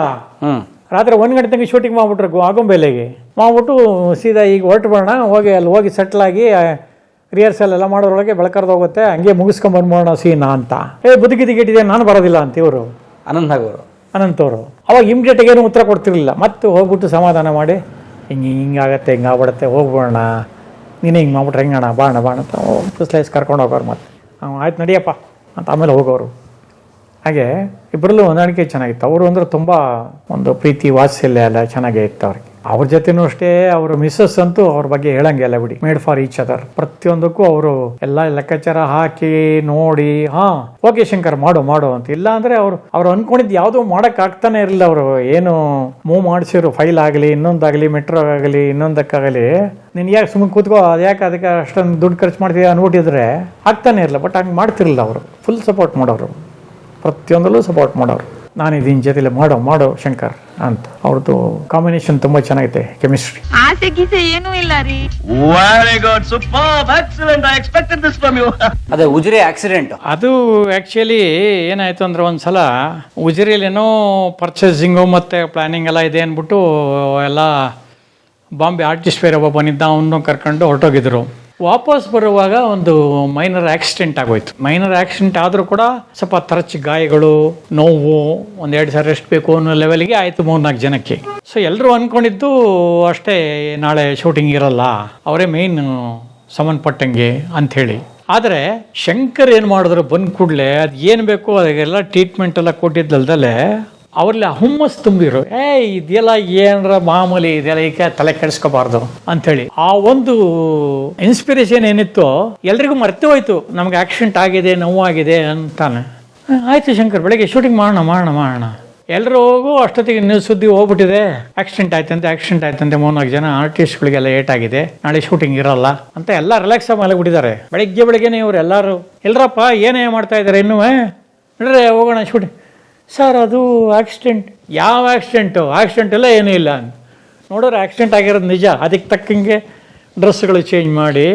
B: ರಾತ್ರಿ 1 ಗಂಟೆ ತನಕ ಶೂಟಿಂಗ್ ಮಾಡ್ಬಿಟ್ರು ಆಗುಂಬೆಲೆಗೆ. ಮಾಡ್ಬಿಟ್ಟು ಸೀದಾ ಈಗ ಹೊರಟು ಬರೋಣ, ಅಲ್ಲಿ ಸೆಟ್ಲಾಗಿ ರಿಹರ್ಸಲ್ ಎಲ್ಲ ಮಾಡೋದ್ರೊಳಗೆ ಬೆಳಕರ್ದು ಹೋಗುತ್ತೆ, ಹಂಗೆ ಮುಗಿಸ್ಕೊಂಡ್ ಬಂದ್ಬೋಣ ಸೀನಾ ಅಂತ. ಬದುಕಿದೆ ನಾನು ಬರೋದಿಲ್ಲ ಅಂತ ಇವರು ಅನಂತವರು. ಅವಾಗ ಇಮ್ಡಿಯೇಟಾಗಿ ಏನು ಉತ್ತರ ಕೊಡ್ತಿರ್ಲಿಲ್ಲ. ಮತ್ತೆ ಹೋಗ್ಬಿಟ್ಟು ಸಮಾಧಾನ ಮಾಡಿ ಹಿಂಗಾಗತ್ತೆ, ಹಿಂಗಾಗ್ಬಿಡುತ್ತೆ, ಹೋಗ್ಬೋಣ, ನೀನು ಹಿಂಗೆ ಮಾಡ್ಬಿಟ್ರೆ ಹೆಂಗಣ, ಬಾಣ ಅಂತ ಸ್ಲೈಸ್ ಕರ್ಕೊಂಡು ಹೋಗೋರು. ಮತ್ತೆ ಆಯ್ತು ನಡಿಯಪ್ಪ ಅಂತ ಆಮೇಲೆ ಹೋಗೋರು. ಹಾಗೆ ಇಬ್ಬರಲ್ಲೂ ಹೊಂದಾಣಿಕೆ ಚೆನ್ನಾಗಿತ್ತು. ಅವರು ಅಂದರೆ ತುಂಬ ಒಂದು ಪ್ರೀತಿ ವಾತ್ಸಲ್ಯ ಎಲ್ಲ ಚೆನ್ನಾಗೇ ಇತ್ತು ಅವ್ರಿಗೆ. ಅವ್ರ ಜೊತೆನೂ ಅಷ್ಟೇ, ಅವ್ರ ಮಿಸ್ಸಸ್ ಅಂತೂ ಅವ್ರ ಬಗ್ಗೆ ಹೇಳಂಗಿಲ್ಲ ಬಿಡಿ. Made for each other. ಪ್ರತಿಯೊಂದಕ್ಕೂ ಅವರು ಎಲ್ಲ ಲೆಕ್ಕಾಚಾರ ಹಾಕಿ ನೋಡಿ, ಓಕೆ ಶಂಕರ್ ಮಾಡು ಅಂತ. ಇಲ್ಲ ಅಂದ್ರೆ ಅವ್ರು ಅನ್ಕೊಂಡಿದ್ದು ಯಾವುದೋ ಮಾಡಕ್ ಆಗ್ತಾನೆ ಇರಲಿಲ್ಲ. ಅವರು ಏನು ಮೂವ್ ಮಾಡಿಸಿರು, ಫೈಲ್ ಆಗಲಿ, ಇನ್ನೊಂದಾಗಲಿ, ಮೆಟ್ರೋ ಆಗಲಿ, ಇನ್ನೊಂದಕ್ಕಾಗಲಿ, ನೀನು ಯಾಕೆ ಸುಮ್ಮನೆ ಕೂತ್ಕೋ, ಅದಕ್ಕೆ ಅಷ್ಟೊಂದು ದುಡ್ಡು ಖರ್ಚು ಮಾಡ್ತೀವಿ ಅನ್ಬಿಟ್ಟಿದ್ರೆ ಆಗ್ತಾನೆ ಇರಲಿಲ್ಲ. ಬಟ್ ಹಂಗೆ ಮಾಡ್ತಿರಲಿಲ್ಲ ಅವರು. ಫುಲ್ ಸಪೋರ್ಟ್ ಮಾಡೋರು, ಪ್ರತಿಯೊಂದಲ್ಲೂ ಸಪೋರ್ಟ್ ಮಾಡೋರು. ನಾನು ಇದೀನಿ ಜೊತೆಲಿ, ಮಾಡೋ ಶಂಕರ್ ಅಂತ. ಅವ್ರದ್ದು ಕಾಂಬಿನೇಷನ್ ತುಂಬಾ ಚೆನ್ನಾಗೈತೆ, ಕೆಮಿಸ್ಟ್ರಿ.
E: ಆಸೆ ಗೀಸೆ ಏನೂ ಇಲ್ಲ ರೀ.
A: Very good, super, excellent, I expected this from you.
C: ಅದೇ ಉಜಿರೆ ಆಕ್ಸಿಡೆಂಟ್
B: ಅದು ಆ್ಯಕ್ಚುಲಿ ಏನಾಯಿತು ಅಂದರೆ ಒಂದ್ಸಲ ಉಜಿರೆಯಲ್ಲೇನೋ ಪರ್ಚೇಸಿಂಗು ಮತ್ತು ಪ್ಲ್ಯಾನಿಂಗ್ ಎಲ್ಲ ಇದೆ ಅಂದ್ಬಿಟ್ಟು ಎಲ್ಲ ಬಾಂಬೆ ಆರ್ಟಿಸ್ಟ್ ಫೇರ್ ಒಬ್ಬ ಬಂದಿದ್ದ, ಅವನು ಕರ್ಕೊಂಡು ಹೊರಟೋಗಿದ್ರು. ವಾಪಸ್ ಬರುವಾಗ ಒಂದು ಮೈನರ್ ಆಕ್ಸಿಡೆಂಟ್ ಆಗೋಯ್ತು. ಮೈನರ್ ಆಕ್ಸಿಡೆಂಟ್ ಆದರೂ ಕೂಡ ಸ್ವಲ್ಪ ತರಚಿ ಗಾಯಗಳು, ನೋವು, 1-2 ಸಾರಿ ರೆಸ್ಟ್ ಬೇಕು ಅನ್ನೋ ಲೆವೆಲ್ಗೆ ಆಯಿತು 3-4 ಜನಕ್ಕೆ. ಸೊ ಎಲ್ಲರೂ ಅಂದ್ಕೊಂಡಿದ್ದು ಅಷ್ಟೇ, ನಾಳೆ ಶೂಟಿಂಗ್ ಇರಲ್ಲ, ಅವರೇ ಮೇಯ್ನ್ ಸಂಬಂಧಪಟ್ಟಂಗೆ ಅಂಥೇಳಿ. ಆದರೆ ಶಂಕರ್ ಏನು ಮಾಡಿದ್ರು, ಬಂದ ಕೂಡಲೇ ಅದು ಏನು ಬೇಕೋ ಅದಕ್ಕೆಲ್ಲ ಟ್ರೀಟ್ಮೆಂಟ್ ಎಲ್ಲ ಕೊಟ್ಟಿದ್ದಲ್ದಲ್ಲೇ ಅವ್ರಲ್ಲಿ ಹುಮ್ಮಸ್ ತುಂಬಿರು. ಇದೆಲ್ಲ ಏನರ ಮಾಮೂಲಿ, ಇದೆಲ್ಲ ಈಗ ತಲೆ ಕೆಡಿಸ್ಕೋಬಾರ್ದು ಅಂಥೇಳಿ ಆ ಒಂದು ಇನ್ಸ್ಪಿರೇಷನ್ ಏನಿತ್ತು ಎಲ್ರಿಗೂ ಮರ್ತು ಹೋಯ್ತು. ನಮ್ಗೆ ಆಕ್ಸಿಡೆಂಟ್ ಆಗಿದೆ, ನೋವಾಗಿದೆ ಅಂತಾನೆ. ಆಯ್ತು ಶಂಕರ್, ಬೆಳಗ್ಗೆ ಶೂಟಿಂಗ್ ಮಾಡೋಣ. ಎಲ್ರಿಗೂ ಅಷ್ಟೊತ್ತಿಗೆ ನ್ಯೂಸ್ ಸುದ್ದಿ ಹೋಗ್ಬಿಟ್ಟಿದೆ, ಆಕ್ಸಿಡೆಂಟ್ ಆಯ್ತಂತೆ 3-4 ಜನ ಆರ್ಟಿಸ್ಟ್ಗಳಿಗೆಲ್ಲ ಏಟಾಗಿದೆ, ನಾಳೆ ಶೂಟಿಂಗ್ ಇರಲ್ಲ ಅಂತ ಎಲ್ಲ ರಿಲ್ಯಾಕ್ಸ್ ಆಗಿ ಮಲಗಿಬಿಟ್ಟಿದ್ದಾರೆ. ಬೆಳಗ್ಗೆನೇ ಇವ್ರು ಎಲ್ಲರೂ, ಎಲ್ರಪ್ಪ ಏನೇ ಮಾಡ್ತಾ ಇದ್ದಾರೆ ಇನ್ನೂ, ನಡ್ರೆ ಹೋಗೋಣ ಶೂಟಿಂಗ್. ಸರ್ ಅದು ಆಕ್ಸಿಡೆಂಟ್. ಯಾವ ಆಕ್ಸಿಡೆಂಟ್ ಎಲ್ಲ ಏನೂ ಇಲ್ಲ. ನೋಡೋರು ಆಕ್ಸಿಡೆಂಟ್ ಆಗಿರೋದು ನಿಜ. ಅದಕ್ಕೆ ತಕ್ಕಂಗೆ ಡ್ರೆಸ್ಗಳು ಚೇಂಜ್ ಮಾಡಿ,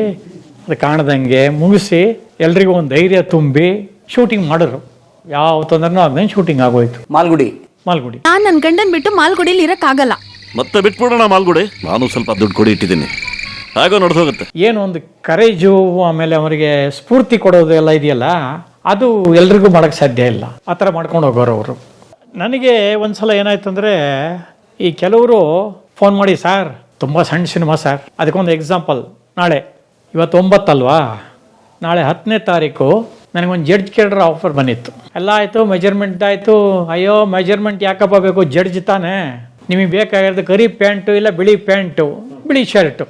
B: ಅದು ಕಾಣದಂಗೆ ಮುಗಿಸಿ, ಎಲ್ರಿಗೂ ಒಂದು ಧೈರ್ಯ ತುಂಬಿ ಶೂಟಿಂಗ್ ಮಾಡೋರು. ಯಾವ ತೊಂದರೆನೂ ಆಗದಂಗೆ ಶೂಟಿಂಗ್ ಆಗೋಯ್ತು.
C: ಮಾಲ್ಗುಡಿ
E: ನಾನು ನನ್ನ ಗಂಡನ್ ಬಿಟ್ಟು ಮಾಲ್ಗುಡಿಲಿ ಇರಕ್ಕಾಗಲ್ಲ.
F: ಮತ್ತೆ ಬಿಟ್ಬಿಡೋಣ ಮಾಲ್ಗುಡಿ. ನಾನು ಸ್ವಲ್ಪ ದುಡ್ಡು ಕೊಡಿ ಇಟ್ಟಿದ್ದೀನಿ, ಹಾಗೋ ನಡೆದೋಗುತ್ತೆ.
B: ಏನು ಒಂದು ಕರೇಜು, ಆಮೇಲೆ ಅವರಿಗೆ ಸ್ಫೂರ್ತಿ ಕೊಡೋದು ಎಲ್ಲ ಇದೆಯಲ್ಲ, ಅದು ಎಲ್ರಿಗೂ ಮಾಡೋಕ್ಕೆ ಸಾಧ್ಯ ಇಲ್ಲ. ಆ ಥರ ಮಾಡ್ಕೊಂಡು ಹೋಗೋರು ಅವರು. ನನಗೆ ಒಂದು ಸಲ ಏನಾಯ್ತು ಅಂದರೆ, ಈ ಕೆಲವರು ಫೋನ್ ಮಾಡಿ, ಸರ್ ತುಂಬ ಸಣ್ಣ ಸಿನಿಮಾ ಸರ್, ಅದಕ್ಕೊಂದು ಎಕ್ಸಾಂಪಲ್, ನಾಳೆ ಇವತ್ತು 9 ಅಲ್ವಾ, ನಾಳೆ 10ನೇ ತಾರೀಕು ನನಗೊಂದು ಜಡ್ಜ್ ಕೇಳ್ರ ಆಫರ್ ಬಂದಿತ್ತು. ಎಲ್ಲ ಆಯಿತು, ಮೆಜರ್ಮೆಂಟ್ ಆಯಿತು. ಅಯ್ಯೋ ಮೆಜರ್ಮೆಂಟ್ ಯಾಕಪ್ಪ ಬೇಕು, ಜಡ್ಜ್ ತಾನೇ, ನಿಮಗೆ ಬೇಕಾಗಿರೋದು ಕರಿ ಪ್ಯಾಂಟು ಇಲ್ಲ ಬಿಳಿ ಪ್ಯಾಂಟು, ಬಿಳಿ ಶರ್ಟು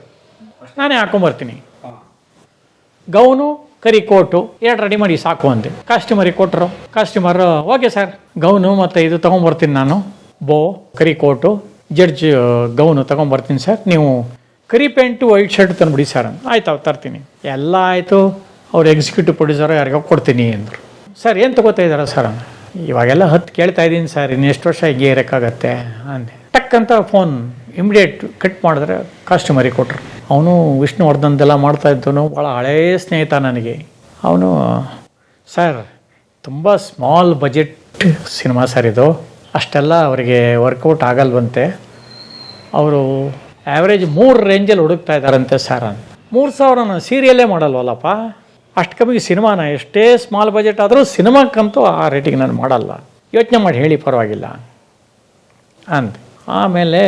B: ನಾನೇ ಹಾಕೊಂಬರ್ತೀನಿ, ಗೌನು ಕರಿ ಕೋಟು 2 ರೆಡಿ ಮಾಡಿ ಸಾಕು ಅಂದೆ. ಕಾಸ್ಟ್ಯೂಮರಿಗೆ ಕೊಟ್ಟರು. ಕಾಸ್ಟ್ಯೂಮರು ಓಕೆ ಸರ್, ಗೌನು ಮತ್ತು ಇದು ತೊಗೊಂಬರ್ತೀನಿ ನಾನು, ಕರಿ ಕೋಟು, ಜಡ್ಜ್ ಗೌನು ತೊಗೊಂಬರ್ತೀನಿ ಸರ್, ನೀವು ಕರಿ ಪ್ಯಾಂಟು ವೈಟ್ ಶರ್ಟ್ ತಂದುಬಿಡಿ ಸರ್. ಆಯ್ತು, ಅವ್ರು ತರ್ತೀನಿ. ಎಲ್ಲ ಆಯಿತು. ಅವ್ರು ಎಕ್ಸಿಕ್ಯೂಟಿವ್ ಪ್ರೊಡ್ಯೂಸರು ಯಾರಿಗೋ ಕೊಡ್ತೀನಿ ಅಂದರು. ಸರ್ ಏನು ತೊಗೋತಾ ಇದ್ದಾರ ಸರ್? ಇವಾಗೆಲ್ಲ 10 ಕೇಳ್ತಾ ಇದ್ದೀನಿ ಸರ್, ಇನ್ನು ಎಷ್ಟು ವರ್ಷ ಹೀಗೆ ಇರೋಕ್ಕಾಗತ್ತೆ ಅಂದೆ. ಟಕ್ ಅಂತ ಫೋನ್ ಇಮಿಡಿಯೇಟ್ ಕಟ್ ಮಾಡಿದ್ರೆ ಕಾಸ್ಟ್ಯೂಮರಿಗೆ ಕೊಟ್ಟರು. ಅವನು ವಿಷ್ಣುವರ್ಧನ್ದೆಲ್ಲ ಮಾಡ್ತಾ ಇದ್ದವನು, ಭಾಳ ಹಳೆಯ ಸ್ನೇಹಿತ ನನಗೆ. ಅವನು, ಸರ್ ತುಂಬ ಸ್ಮಾಲ್ ಬಜೆಟ್ ಸಿನಿಮಾ ಸರ್ ಇದು, ಅಷ್ಟೆಲ್ಲ ಅವರಿಗೆ ವರ್ಕೌಟ್ ಆಗಲ್ವಂತೆ, ಅವರು ಆ್ಯಾವ್ರೇಜ್ 3 ರೇಂಜಲ್ಲಿ ಹುಡುಕ್ತಾ ಇದ್ದಾರಂತೆ ಸರ್ ಅಂತ. 3,000 ಸೀರಿಯಲ್ಲೇ ಮಾಡಲ್ವಲ್ಲಪ್ಪ, ಅಷ್ಟು ಕಮ್ಮಿಗೆ ಸಿನಿಮಾನ, ಎಷ್ಟೇ ಸ್ಮಾಲ್ ಬಜೆಟ್ ಆದರೂ ಸಿನಿಮಾಕ್ಕಂತೂ ಆ ರೇಟಿಗೆ ನಾನು ಮಾಡಲ್ಲ, ಯೋಚನೆ ಮಾಡಿ ಹೇಳಿ ಪರವಾಗಿಲ್ಲ ಅಂತ. ಆಮೇಲೆ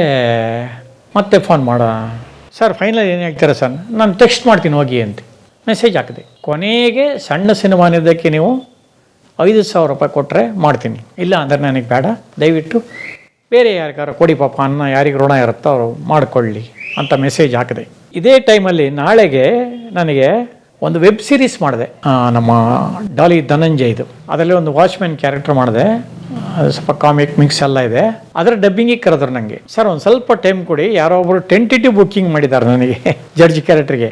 B: ಮತ್ತೆ ಫೋನ್ ಮಾಡ, ಸರ್ ಫೈನಲ್ ಏನು ಹೇಳ್ತೀರಾ ಸರ್, ನಾನು ಟೆಕ್ಸ್ಟ್ ಮಾಡ್ತೀನಿ ಹೋಗಿ ಅಂತ ಮೆಸೇಜ್ ಹಾಕಿದೆ. ಕೊನೆಗೆ ಸಣ್ಣ ಸಿನಿಮಾನಿದ್ದಕ್ಕೆ ನೀವು 5,000 ರೂಪಾಯಿ ಕೊಟ್ಟರೆ ಮಾಡ್ತೀನಿ, ಇಲ್ಲ ಅಂದರೆ ನನಗೆ ಬೇಡ, ದಯವಿಟ್ಟು ಬೇರೆ ಯಾರಿಗಾರು ಕೊಡಿ ಪಾಪ, ಅನ್ನ ಯಾರಿಗೆ ಋಣ ಇರುತ್ತೋ ಅವರು ಮಾಡಿಕೊಳ್ಳಿ ಅಂತ ಮೆಸೇಜ್ ಹಾಕಿದೆ. ಇದೇ ಟೈಮಲ್ಲಿ ನಾಳೆಗೆ ನನಗೆ ಒಂದು ವೆಬ್ ಸೀರೀಸ್ ಮಾಡಿದೆ, ನಮ್ಮ ಡಾಲಿ ಧನಂಜಯ್ದು. ಅದರಲ್ಲಿ ಒಂದು ವಾಚ್ಮ್ಯಾನ್ ಕ್ಯಾರೆಕ್ಟರ್ ಮಾಡಿದೆ, ಅದು ಸ್ವಲ್ಪ ಕಾಮಿಕ್ ಮಿಕ್ಸ್ ಎಲ್ಲ ಇದೆ. ಅದರ ಡಬ್ಬಿಂಗಿಗೆ ಕರೆದ್ರು ನನಗೆ. ಸರ್ ಒಂದು ಸ್ವಲ್ಪ ಟೈಮ್ ಕೊಡಿ, ಯಾರೋ ಒಬ್ಬರು ಟೆಂಟೇಟಿವ್ ಬುಕ್ಕಿಂಗ್ ಮಾಡಿದ್ದಾರೆ ನನಗೆ ಜಡ್ಜ್ ಕ್ಯಾರೆಕ್ಟ್ರಿಗೆ.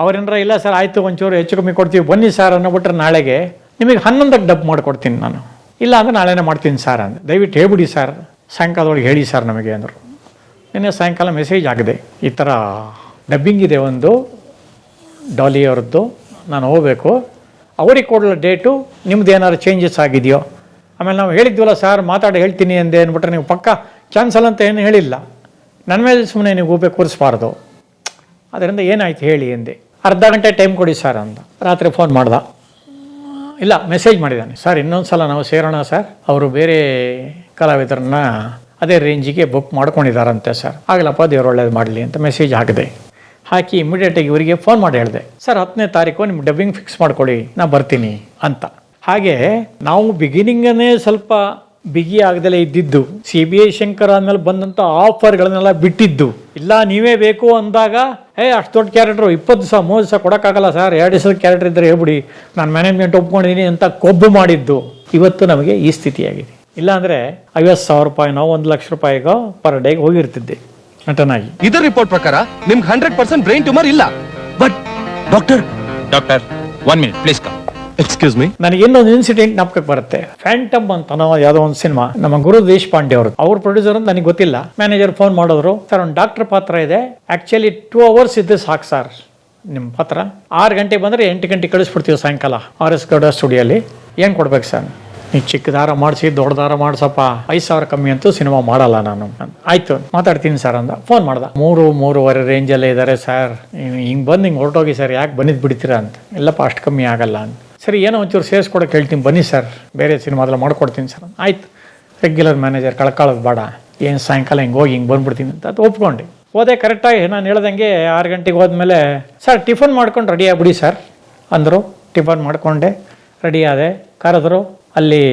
B: ಅವ್ರೇನಾರ ಇಲ್ಲ ಸರ್ ಆಯಿತು ಒಂಚೂರು ಹೆಚ್ಚು ಕಮ್ಮಿ ಕೊಡ್ತೀವಿ ಬನ್ನಿ ಸರ್ ಅನ್ನೋಬಿಟ್ರೆ ನಾಳೆಗೆ ನಿಮಗೆ 11ಕ್ಕೆ ಡಬ್ ಮಾಡಿಕೊಡ್ತೀನಿ ನಾನು, ಇಲ್ಲ ಅಂದರೆ ನಾಳೆನೇ ಮಾಡ್ತೀನಿ ಸರ್ ಅಂದೆ. ದಯವಿಟ್ಟು ಹೇಳ್ಬಿಡಿ ಸರ್, ಸಾಯಂಕಾಲದೊಳಗೆ ಹೇಳಿ ಸರ್ ನಮಗೆ ಅಂದರು. ನಿನ್ನೆ ಸಾಯಂಕಾಲ ಮೆಸೇಜ್ ಆಗಿದೆ, ಈ ಥರ ಡಬ್ಬಿಂಗ್ ಇದೆ ಒಂದು ಡಾಲಿ ಅವ್ರದ್ದು, ನಾನು ಹೋಗಬೇಕು, ಅವ್ರಿಗೆ ಕೊಡೋ ಡೇಟು, ನಿಮ್ದು ಏನಾದ್ರು ಚೇಂಜಸ್ ಆಗಿದೆಯೋ. ಆಮೇಲೆ ನಾವು ಹೇಳಿದ್ವಲ್ಲ ಸರ್ ಮಾತಾಡಿ ಹೇಳ್ತೀನಿ ಅಂದೆ ಅಂದ್ಬಿಟ್ರೆ ನೀವು ಪಕ್ಕ ಕ್ಯಾನ್ಸಲ್ ಅಂತ ಏನು ಹೇಳಿಲ್ಲ, ನನ್ನ ಮೇಲೆ ಸುಮ್ಮನೆ ನೀವು ಗೂಬೆ ಕೂರಿಸ್ಬಾರ್ದು, ಅದರಿಂದ ಏನಾಯ್ತು ಹೇಳಿ ಎಂದೆ. ಅರ್ಧ ಗಂಟೆ ಟೈಮ್ ಕೊಡಿ ಸರ್ ಅಂತ. ರಾತ್ರಿ ಫೋನ್ ಮಾಡ್ದ, ಇಲ್ಲ ಮೆಸೇಜ್ ಮಾಡಿದ್ದಾನೆ, ಸರ್ ಇನ್ನೊಂದು ಸಲ ನಾವು ಸೇರೋಣ ಸರ್, ಅವರು ಬೇರೆ ಕಲಾವಿದರನ್ನ ಅದೇ ರೇಂಜಿಗೆ ಬುಕ್ ಮಾಡ್ಕೊಂಡಿದ್ದಾರಂತೆ ಸರ್, ಆಗಲಪ್ಪ ದೇವ್ರು ಒಳ್ಳೇದು ಮಾಡಲಿ ಅಂತ ಮೆಸೇಜ್ ಹಾಕಿದೆ. ಹಾಕಿ ಇಮಿಡಿಯೇಟಾಗಿ ಇವರಿಗೆ ಫೋನ್ ಮಾಡಿ ಹೇಳಿದೆ, ಸರ್ 10ನೇ ತಾರೀಕು ನಿಮ್ಗೆ ಡಬ್ಬಿಂಗ್ ಫಿಕ್ಸ್ ಮಾಡ್ಕೊಳ್ಳಿ, ನಾ ಬರ್ತೀನಿ ಅಂತ. ಹಾಗೆ ನಾವು ಬಿಗಿನಿಂಗನ್ನೇ ಸ್ವಲ್ಪ ಬಿಗಿ ಆಗದಲ್ಲೇ ಇದ್ದಿದ್ದು, CBI ಶಂಕರ್ ಆದ್ಮೇಲೆ ಬಂದಂಥ ಆಫರ್ಗಳನ್ನೆಲ್ಲ ಬಿಟ್ಟಿದ್ದು. ಇಲ್ಲ ನೀವೇ ಬೇಕು ಅಂದಾಗ ಅಷ್ಟು ದೊಡ್ಡ ಕ್ಯಾರೆಕ್ಟ್ರು 20 ದಿವಸ 30 ದಿವಸ ಕೊಡೋಕ್ಕಾಗಲ್ಲ ಸರ್, 2 ದಿವಸದ ಕ್ಯಾರೆಕ್ಟರ್ ಇದ್ದರೆ ಹೇಳ್ಬಿಡಿ, ನಾನು ಮ್ಯಾನೇಜ್ಮೆಂಟ್ ಒಪ್ಕೊಂಡಿದ್ದೀನಿ ಅಂತ ಕೊಬ್ಬು ಮಾಡಿದ್ದು ಇವತ್ತು ನಮಗೆ ಈ ಸ್ಥಿತಿಯಾಗಿದೆ. ಇಲ್ಲಾಂದರೆ 50,000 ರೂಪಾಯಿನೋ 1 ಲಕ್ಷ ರೂಪಾಯಿಗೋ ಪರ್ ಡೇಗೆ ಹೋಗಿರ್ತಿದ್ದೆ ನಟನಾಗಿ.
G: ಇದರ ರಿಪೋರ್ಟ್ ಪ್ರಕಾರ ನಿಮ್ಗೆ 100% ಬ್ರೈನ್ ಟ್ಯೂಮರ್ ಇಲ್ಲ. But doctor 1 minute please come. Excuse me.
B: ನನಗೆ ಇನ್ನೊಂದು ಇನ್ಸಿಡೆಂಟ್ ಜ್ಞಾಪಕಕ್ಕೆ ಬರುತ್ತೆ. ಫ್ಯಾಂಟಮ್ ಅಂತ ಯಾವುದೋ ಒಂದು ಸಿನಿಮಾ, ನಮ್ಮ ಗುರು ದೇಶಪಾಂಡೆ ಅವರು, ಅವ್ರ ಪ್ರೊಡ್ಯೂಸರ್ ಅಂತ ನನಗೆ ಗೊತ್ತಿಲ್ಲ. ಮ್ಯಾನೇಜರ್ ಫೋನ್ ಮಾಡಿದ್ರು, ಸರ್ ಒಂದು ಡಾಕ್ಟರ್ ಪಾತ್ರ ಇದೆ, ಆಕ್ಚುಲಿ 2 hours ಇದ್ದೆ ಸಾಕು ಸರ್ ನಿಮ್ಮ ಪಾತ್ರ, 6 ಗಂಟೆಗೆ ಬಂದರೆ 8 ಗಂಟೆಗೆ ಕಳಿಸ್ಬಿಡ್ತೀವಿ ಸಾಯಂಕಾಲ RS ಗೌಡ ಸ್ಟುಡಿಯೋಲಿ. ಏನು ಕೊಡ್ಬೇಕು ಸರ್? ನೀವು ಚಿಕ್ಕ ದಾರ ಮಾಡಿಸಿ ದೊಡ್ಡ ದಾರ ಮಾಡಿಸಪ್ಪ, 5,000 ಕಮ್ಮಿ ಅಂತೂ ಸಿನಿಮಾ ಮಾಡಲ್ಲ ನಾನು. ಆಯ್ತು ಮಾತಾಡ್ತೀನಿ ಸರ್ ಅಂದ. ಫೋನ್ ಮಾಡ್ದ, 3-3.5 ರೇಂಜಲ್ಲೇ ಇದ್ದಾರೆ ಸರ್, ಹಿಂಗೆ ಬಂದು ಹಿಂಗೆ ಹೊರಟೋಗಿ ಸರ್, ಯಾಕೆ ಬಂದಿದ್ದು ಬಿಡ್ತೀರಾ ಅಂತ. ಇಲ್ಲಪ್ಪ ಅಷ್ಟು ಕಮ್ಮಿ ಆಗಲ್ಲ ಅಂತ. ಸರಿ ಏನೋ ಒಂಚೂರು ಸೇರಿಸ್ಕೊಡೋಕೆ ಹೇಳ್ತೀನಿ ಬನ್ನಿ ಸರ್, ಬೇರೆ ಸಿನಿಮಾದೆಲ್ಲ ಮಾಡ್ಕೊಡ್ತೀನಿ ಸರ್. ಆಯ್ತು, ರೆಗ್ಯುಲರ್ ಮ್ಯಾನೇಜರ್ ಕಳ್ಕೊಳ್ಳೋದು ಬೇಡ, ಏನು ಸಾಯಂಕಾಲ ಹಿಂಗೆ ಹೋಗಿ ಹಿಂಗೆ ಬಂದ್ಬಿಡ್ತೀನಿ ಅಂತ ಅದು ಒಪ್ಕೊಂಡೆ. ಹೋದೆ ಕರೆಕ್ಟಾಗಿ ನಾನು ಹೇಳ್ದಂಗೆ 6 ಗಂಟೆಗೆ ಹೋದ್ಮೇಲೆ, ಸರ್ ಟಿಫನ್ ಮಾಡ್ಕೊಂಡು ರೆಡಿ ಆಗ್ಬಿಡಿ ಸರ್ ಅಂದರು. ಟಿಫನ್ ಮಾಡಿಕೊಂಡೆ, ರೆಡಿ ಆದೆ, ಕರೆದ್ರು. ಅಲ್ಲಿ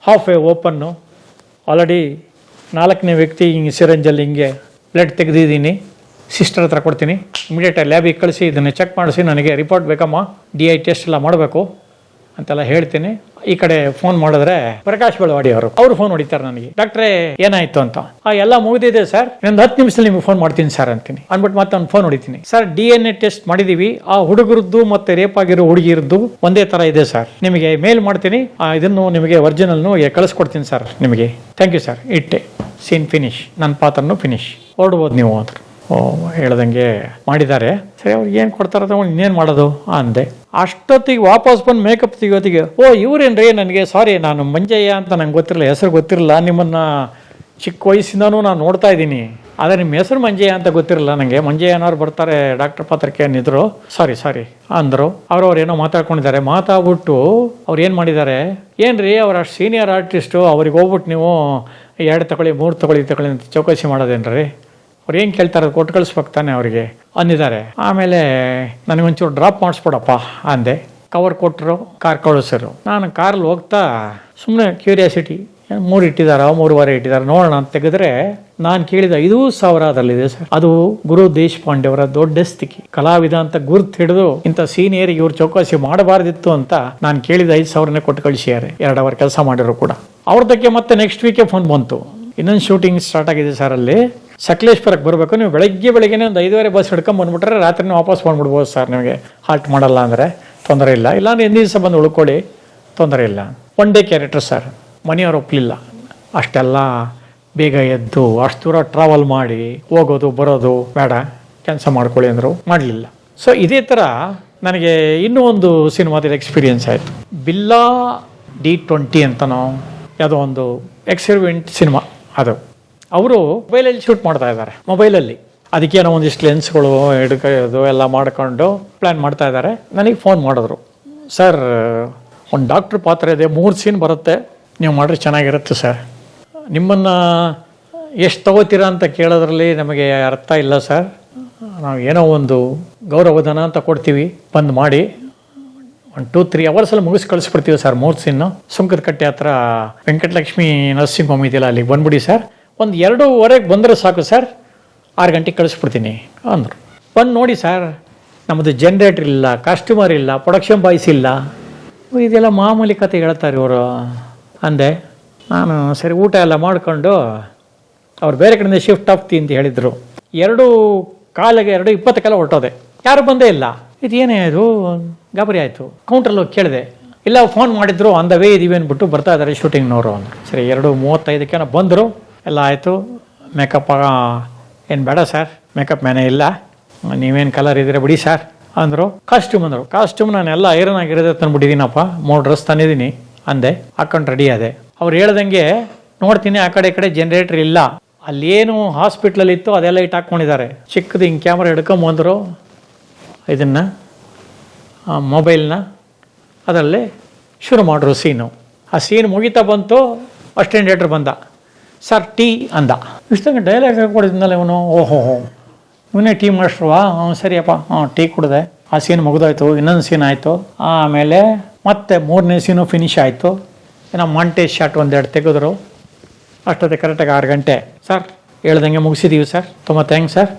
B: ಹಾಫ್ ವೇ ಓಪನ್ನು, ಆಲ್ರೆಡಿ 4ನೇ ವ್ಯಕ್ತಿ ಹಿಂಗೆ ಸಿರಂಜಲ್ಲಿ ಹಿಂಗೆ ಬ್ಲಡ್ ತೆಗೆದಿದ್ದೀನಿ, ಸಿಸ್ಟರ್ ಹತ್ರ ಕೊಡ್ತೀನಿ, ಇಮಿಡಿಯೇಟಾಗಿ ಲ್ಯಾಬಿಗೆ ಕಳಿಸಿ ಇದನ್ನು ಚೆಕ್ ಮಾಡಿಸಿ ನನಗೆ ರಿಪೋರ್ಟ್ ಬೇಕಮ್ಮ, DI ಟೆಸ್ಟ್ ಎಲ್ಲ ಮಾಡಬೇಕು ಅಂತೆಲ್ಲ ಹೇಳ್ತೀನಿ. ಈ ಕಡೆ ಫೋನ್ ಮಾಡಿದ್ರೆ ಪ್ರಕಾಶ್ ಬೆಳವಾಡಿ ಅವರು ಫೋನ್ ಹೊಡಿತಾರೆ ನನಗೆ, ಡಾಕ್ಟ್ರೇ ಏನಾಯ್ತು ಅಂತ. ಎಲ್ಲ ಮುಗಿದಿದೆ ಸರ್, ಇನ್ನೊಂದು 10 ನಿಮಿಷದಲ್ಲಿ ನಿಮಗೆ ಫೋನ್ ಮಾಡ್ತೀನಿ ಸರ್ ಅಂತೀನಿ. ಅಂದ್ಬಿಟ್ಟು ಮತ್ತೆ ನಾನು ಫೋನ್ ಹೊಡಿತೀನಿ. ಸರ್ DNA ಟೆಸ್ಟ್ ಮಾಡಿದೀವಿ, ಆ ಹುಡುಗರದ್ದು ಮತ್ತೆ ರೇಪ್ ಆಗಿರೋ ಹುಡುಗಿರದ್ದು ಒಂದೇ ಥರ ಇದೆ ಸರ್, ನಿಮಗೆ ಮೇಲ್ ಮಾಡ್ತೀನಿ, ಇದನ್ನು ನಿಮಗೆ ಒರಿಜಿನಲ್ನು ಕಳಿಸ್ಕೊಡ್ತೀನಿ ಸರ್ ನಿಮಗೆ. Thank you sir. ಇಟ್ಟೆ, ಸೀನ್ ಫಿನಿಶ್, ನನ್ನ ಪಾತ್ರನೂ ಫಿನಿಶ್, ಹೊರಡ್ಬೋದು ನೀವು ಅಂದರು. ಹೇಳ್ದಂಗೆ ಮಾಡಿದ್ದಾರೆ. ಸರಿ, ಅವ್ರಿಗೆ ಏನು ಕೊಡ್ತಾರ ತಗೊಂಡು ಇನ್ನೇನು ಮಾಡೋದು ಅಂದೆ. ಅಷ್ಟೊತ್ತಿಗೆ ವಾಪಸ್ ಬಂದು ಮೇಕಪ್ ತೆಗಿಯೋತ್ತಿಗೆ, ಇವ್ರೇನ್ರಿ, ನನಗೆ ಸಾರಿ, ನಾನು ಮಂಜಯ್ಯ ಅಂತ ನಂಗೆ ಗೊತ್ತಿರಲಿಲ್ಲ, ಹೆಸರು ಗೊತ್ತಿರಲಿಲ್ಲ, ನಿಮ್ಮನ್ನು ಚಿಕ್ಕ ವಯಸ್ಸಿಂದನೂ ನಾನು ನೋಡ್ತಾ ಇದ್ದೀನಿ, ಆದರೆ ನಿಮ್ಮ ಹೆಸರು ಮಂಜಯ್ಯ ಅಂತ ಗೊತ್ತಿರಲಿಲ್ಲ ನನಗೆ, ಮಂಜಯ್ಯನವ್ರು ಬರ್ತಾರೆ ಡಾಕ್ಟರ್ ಪಾತ್ರಕ್ಕೆ ಅಂದಿದ್ರು, ಸಾರಿ ಅಂದರು. ಅವ್ರವ್ರು ಏನೋ ಮಾತಾಡ್ಕೊಂಡಿದ್ದಾರೆ. ಮಾತಾಡ್ಬಿಟ್ಟು ಅವ್ರು ಏನು ಮಾಡಿದ್ದಾರೆ, ಏನ್ರಿ ಅವ್ರ ಅಷ್ಟು ಸೀನಿಯರ್ ಆರ್ಟಿಸ್ಟು, ಅವ್ರಿಗೆ ಹೋಗ್ಬಿಟ್ಟು ನೀವು 2 ತಗೊಳ್ಳಿ 3 ತಗೊಳ್ಳಿ ಅಂತ ಚೌಕಾಸಿ ಮಾಡೋದೇನ್ರಿ, ಅವ್ರು ಏನು ಕೇಳ್ತಾರೆ ಕೊಟ್ಟು ಕಳಿಸ್ಬೇಕು ತಾನೆ ಅವರಿಗೆ ಅಂದಿದ್ದಾರೆ. ಆಮೇಲೆ ನನಗೊಂಚೂರು ಡ್ರಾಪ್ ಮಾಡಿಸ್ಬಿಡಪ್ಪ ಅಂದೆ. ಕವರ್ ಕೊಟ್ಟರು, ಕಾರ್ ಕಳಿಸಿದ್ರು. ನಾನು ಕಾರಲ್ಲಿ ಹೋಗ್ತಾ ಸುಮ್ಮನೆ ಕ್ಯೂರಿಯಾಸಿಟಿ, 3 ಇಟ್ಟಿದ್ದಾರೆ 3.5 ಇಟ್ಟಿದ್ದಾರೆ ನೋಡೋಣ ಅಂತ ತೆಗೆದ್ರೆ, ನಾನು ಕೇಳಿದ 5,000 ಅದರಲ್ಲಿದೆ ಸರ್. ಅದು ಗುರು ದೇಶಪಾಂಡೆ ಅವರ ದೊಡ್ಡ ಸ್ಥಿತಿ, ಕಲಾವಿದ ಅಂತ ಗುರ್ತು ಹಿಡಿದು ಇಂಥ ಸೀನಿಯರಿಗೆ ಇವ್ರು ಚೌಕಾಸಿ ಮಾಡಬಾರ್ದಿತ್ತು ಅಂತ ನಾನು ಕೇಳಿದ 5,000ನೇ ಕೊಟ್ಟು ಕಳಿಸಿದ್ದಾರೆ. 2 ಅವರ್ ಕೆಲಸ ಮಾಡಿದ್ರು ಕೂಡ. ಅವ್ರದಕ್ಕೆ ಮತ್ತೆ ನೆಕ್ಸ್ಟ್ ವೀಕೆ ಫೋನ್ ಬಂತು, ಇನ್ನೊಂದು ಶೂಟಿಂಗ್ ಸ್ಟಾರ್ಟ್ ಆಗಿದೆ ಸರ್, ಅಲ್ಲಿ ಸಕಲೇಶ್ಪುರಕ್ಕೆ ಬರಬೇಕು, ನೀವು ಬೆಳಗ್ಗೆನೇ ಒಂದು 5:30 ಬಸ್ ಹಿಡ್ಕೊಂಡು ಬಂದುಬಿಟ್ರೆ ರಾತ್ರಿನೇ ವಾಪಸ್ ಬಂದ್ಬಿಡ್ಬೋದು ಸರ್, ನಿಮಗೆ ಹಾಲ್ಟ್ ಮಾಡಲ್ಲ ಅಂದರೆ ತೊಂದರೆ ಇಲ್ಲ, ಇಲ್ಲಾಂದ್ರೆ ಹಿಂದಿನ ದಿವಸ ಬಂದು ಉಳ್ಕೊಳ್ಳಿ, ತೊಂದರೆ ಇಲ್ಲ. 1 ಡೇ ಕ್ಯಾರೆಕ್ಟರ್ ಸರ್. ಮನೆಯವ್ರು ಒಪ್ಪಲಿಲ್ಲ, ಅಷ್ಟೆಲ್ಲ ಬೇಗ ಎದ್ದು ಅಷ್ಟು ದೂರ ಟ್ರಾವೆಲ್ ಮಾಡಿ ಹೋಗೋದು ಬರೋದು ಬೇಡ, ಕೆಲಸ ಮಾಡ್ಕೊಳ್ಳಿ ಅಂದರು, ಮಾಡಲಿಲ್ಲ. ಸೊ ಇದೇ ಥರ ನನಗೆ ಇನ್ನೂ ಒಂದು ಸಿನಿಮಾದ ಎಕ್ಸ್ಪೀರಿಯೆನ್ಸ್ ಆಯಿತು. ಬಿಲ್ಲಾ D20 ಅಂತನೋ ಯಾವುದೋ ಒಂದು ಎಕ್ಸ್ಪೆರಿಮೆಂಟ್ ಸಿನಿಮಾ, ಅದು ಅವರು ಮೊಬೈಲಲ್ಲಿ ಶೂಟ್ ಮಾಡ್ತಾ ಇದ್ದಾರೆ. ಮೊಬೈಲಲ್ಲಿ ಅದಕ್ಕೇನೋ ಒಂದಿಷ್ಟು ಲೆನ್ಸ್ಗಳು ಹಿಡ್ಕೋದು ಎಲ್ಲ ಮಾಡ್ಕೊಂಡು ಪ್ಲ್ಯಾನ್ ಮಾಡ್ತಾ ಇದ್ದಾರೆ. ನನಗೆ ಫೋನ್ ಮಾಡಿದ್ರು, ಸರ್ ಒಂದು ಡಾಕ್ಟ್ರ್ ಪಾತ್ರ ಇದೆ, 3 ಸೀನ್ ಬರುತ್ತೆ, ನೀವು ಮಾಡಿದ್ರೆ ಚೆನ್ನಾಗಿರುತ್ತೆ ಸರ್, ನಿಮ್ಮನ್ನು ಎಷ್ಟು ತಗೋತೀರಾ ಅಂತ ಕೇಳೋದ್ರಲ್ಲಿ ನಮಗೆ ಅರ್ಥ ಇಲ್ಲ ಸರ್, ನಾವು ಏನೋ ಒಂದು ಗೌರವಧನ ಅಂತ ಕೊಡ್ತೀವಿ, ಬಂದು ಮಾಡಿ 1-2-3 ಅವರ್ಸಲ್ಲಿ ಮುಗಿಸಿ ಕಳಿಸ್ಬಿಡ್ತೀವಿ ಸರ್ 3 ಸೀನು. ಸುಂಕದ ಕಟ್ಟೆ ಹತ್ರ ವೆಂಕಟಲಕ್ಷ್ಮಿ ನರ್ಸಿಂಗ್ ಹೋಮ್ ಇದೆಯಲ್ಲ, ಅಲ್ಲಿಗೆ ಬಂದ್ಬಿಡಿ ಸರ್, ಒಂದು 2:15 ಬಂದರೆ ಸಾಕು ಸರ್, 6 ಗಂಟೆಗೆ ಕಳಿಸ್ಬಿಡ್ತೀನಿ ಅಂದರು. ಬಂದು ನೋಡಿ ಸರ್, ನಮ್ಮದು ಜನ್ರೇಟರ್ ಇಲ್ಲ, ಕಸ್ಟಮರ್ ಇಲ್ಲ, ಪ್ರೊಡಕ್ಷನ್ ಬಾಯ್ಸ್ ಇಲ್ಲ, ಇದೆಲ್ಲ ಮಾಮೂಲಿ ಕತೆ ಹೇಳ್ತಾರೆ ಇವರು ಅಂದೆ. ನಾನು ಸರಿ ಊಟ ಎಲ್ಲ ಮಾಡಿಕೊಂಡು ಅವ್ರು ಬೇರೆ ಕಡೆಯಿಂದ ಶಿಫ್ಟ್ ಆಗ್ತೀನಿ ಅಂತ ಹೇಳಿದರು. 2:15 ಹೊರಟೋದೆ, ಯಾರು ಬಂದೇ ಇಲ್ಲ. ಇದೇನೇ ಇದು ಗಾಬರಿ ಆಯಿತು. ಕೌಂಟ್ರಲ್ಲಿ ಹೋಗಿ ಕೇಳಿದೆ, ಇಲ್ಲ ಫೋನ್ ಮಾಡಿದ್ರು, ಆನ್ ದ ವೇ ಇದೀವಿ ಅಂದ್ಬಿಟ್ಟು ಬರ್ತಾ ಇದ್ದಾರೆ ಶೂಟಿಂಗ್ನವರು ಅಂದರು. ಸರಿ 2:35 ಬಂದರು, ಎಲ್ಲ ಆಯಿತು. ಮೇಕಪ್ ಏನು ಬೇಡ ಸರ್, ಮೇಕಪ್ ಮ್ಯಾನೇ ಇಲ್ಲ, ನೀವೇನು ಕಲರ್ ಇದ್ರೆ ಬಿಡಿ ಸರ್ ಅಂದರು. ಕಾಸ್ಟ್ಯೂಮ್ ಅಂದರು, ಕಾಸ್ಟ್ಯೂಮ್ ನಾನು ಎಲ್ಲ ಐರನ್ ಆಗಿರೋದೇ ತಂದುಬಿಟ್ಟಿದ್ದೀನಪ್ಪ, 3 ಡ್ರೆಸ್ ತಂದಿದ್ದೀನಿ ಅಂದೆ, ಹಾಕೊಂಡು ರೆಡಿ ಆದೆ. ಅವ್ರು ಹೇಳ್ದಂಗೆ ನೋಡ್ತೀನಿ, ಆ ಕಡೆ ಈ ಕಡೆ ಜನ್ರೇಟ್ರ್ ಇಲ್ಲ, ಅಲ್ಲೇನು ಹಾಸ್ಪಿಟ್ಲಲ್ಲಿ ಇತ್ತು ಅದೆಲ್ಲ ಇಟ್ಟು ಹಾಕ್ಕೊಂಡಿದ್ದಾರೆ. ಚಿಕ್ಕದು ಹಿಂಗೆ ಕ್ಯಾಮ್ರಾ ಹಿಡ್ಕೊಂಬಂದರು, ಇದನ್ನು ಮೊಬೈಲ್ನ ಅದರಲ್ಲಿ ಶುರು ಮಾಡ್ರು ಸೀನು. ಆ ಸೀನ್ ಮುಗಿತಾ ಬಂತು, ಅಸ್ಟೆಂಡೇಟ್ರ್ ಬಂದ, ಸರ್ ಟೀ ಅಂದ. ಇಷ್ಟಂಗೆ ಡೈಲಾಗ್ ಹಾಕ್ಕೊಡಿದ್ನಲ್ಲ ಇವನು, ಓಹೋ ಇವನೇ ಟೀ ಮಾಸ್ಟ್ರುವಾ, ಸರಿಯಪ್ಪ ಟೀ ಕುಡಿದೆ. ಆ ಸೀನ್ ಮುಗಿದೋಯ್ತು. ಇನ್ನೊಂದು ಸೀನ್ ಆಯಿತು, ಆಮೇಲೆ ಮತ್ತೆ 3ನೇ ಸೀನು ಫಿನಿಶ್ ಆಯಿತು. ಏನೋ ಮಾಂಟೇಜ್ ಶಾಟ್ ಒಂದೆರಡು ತೆಗೆದ್ರು. ಅಷ್ಟೊತ್ತಿಗೆ ಕರೆಕ್ಟಾಗಿ 6 ಗಂಟೆ. ಸರ್ ಹೇಳ್ದಂಗೆ ಮುಗಿಸಿದ್ದೀವಿ ಸರ್, ತುಂಬ ಥ್ಯಾಂಕ್ಸ್ ಸರ್.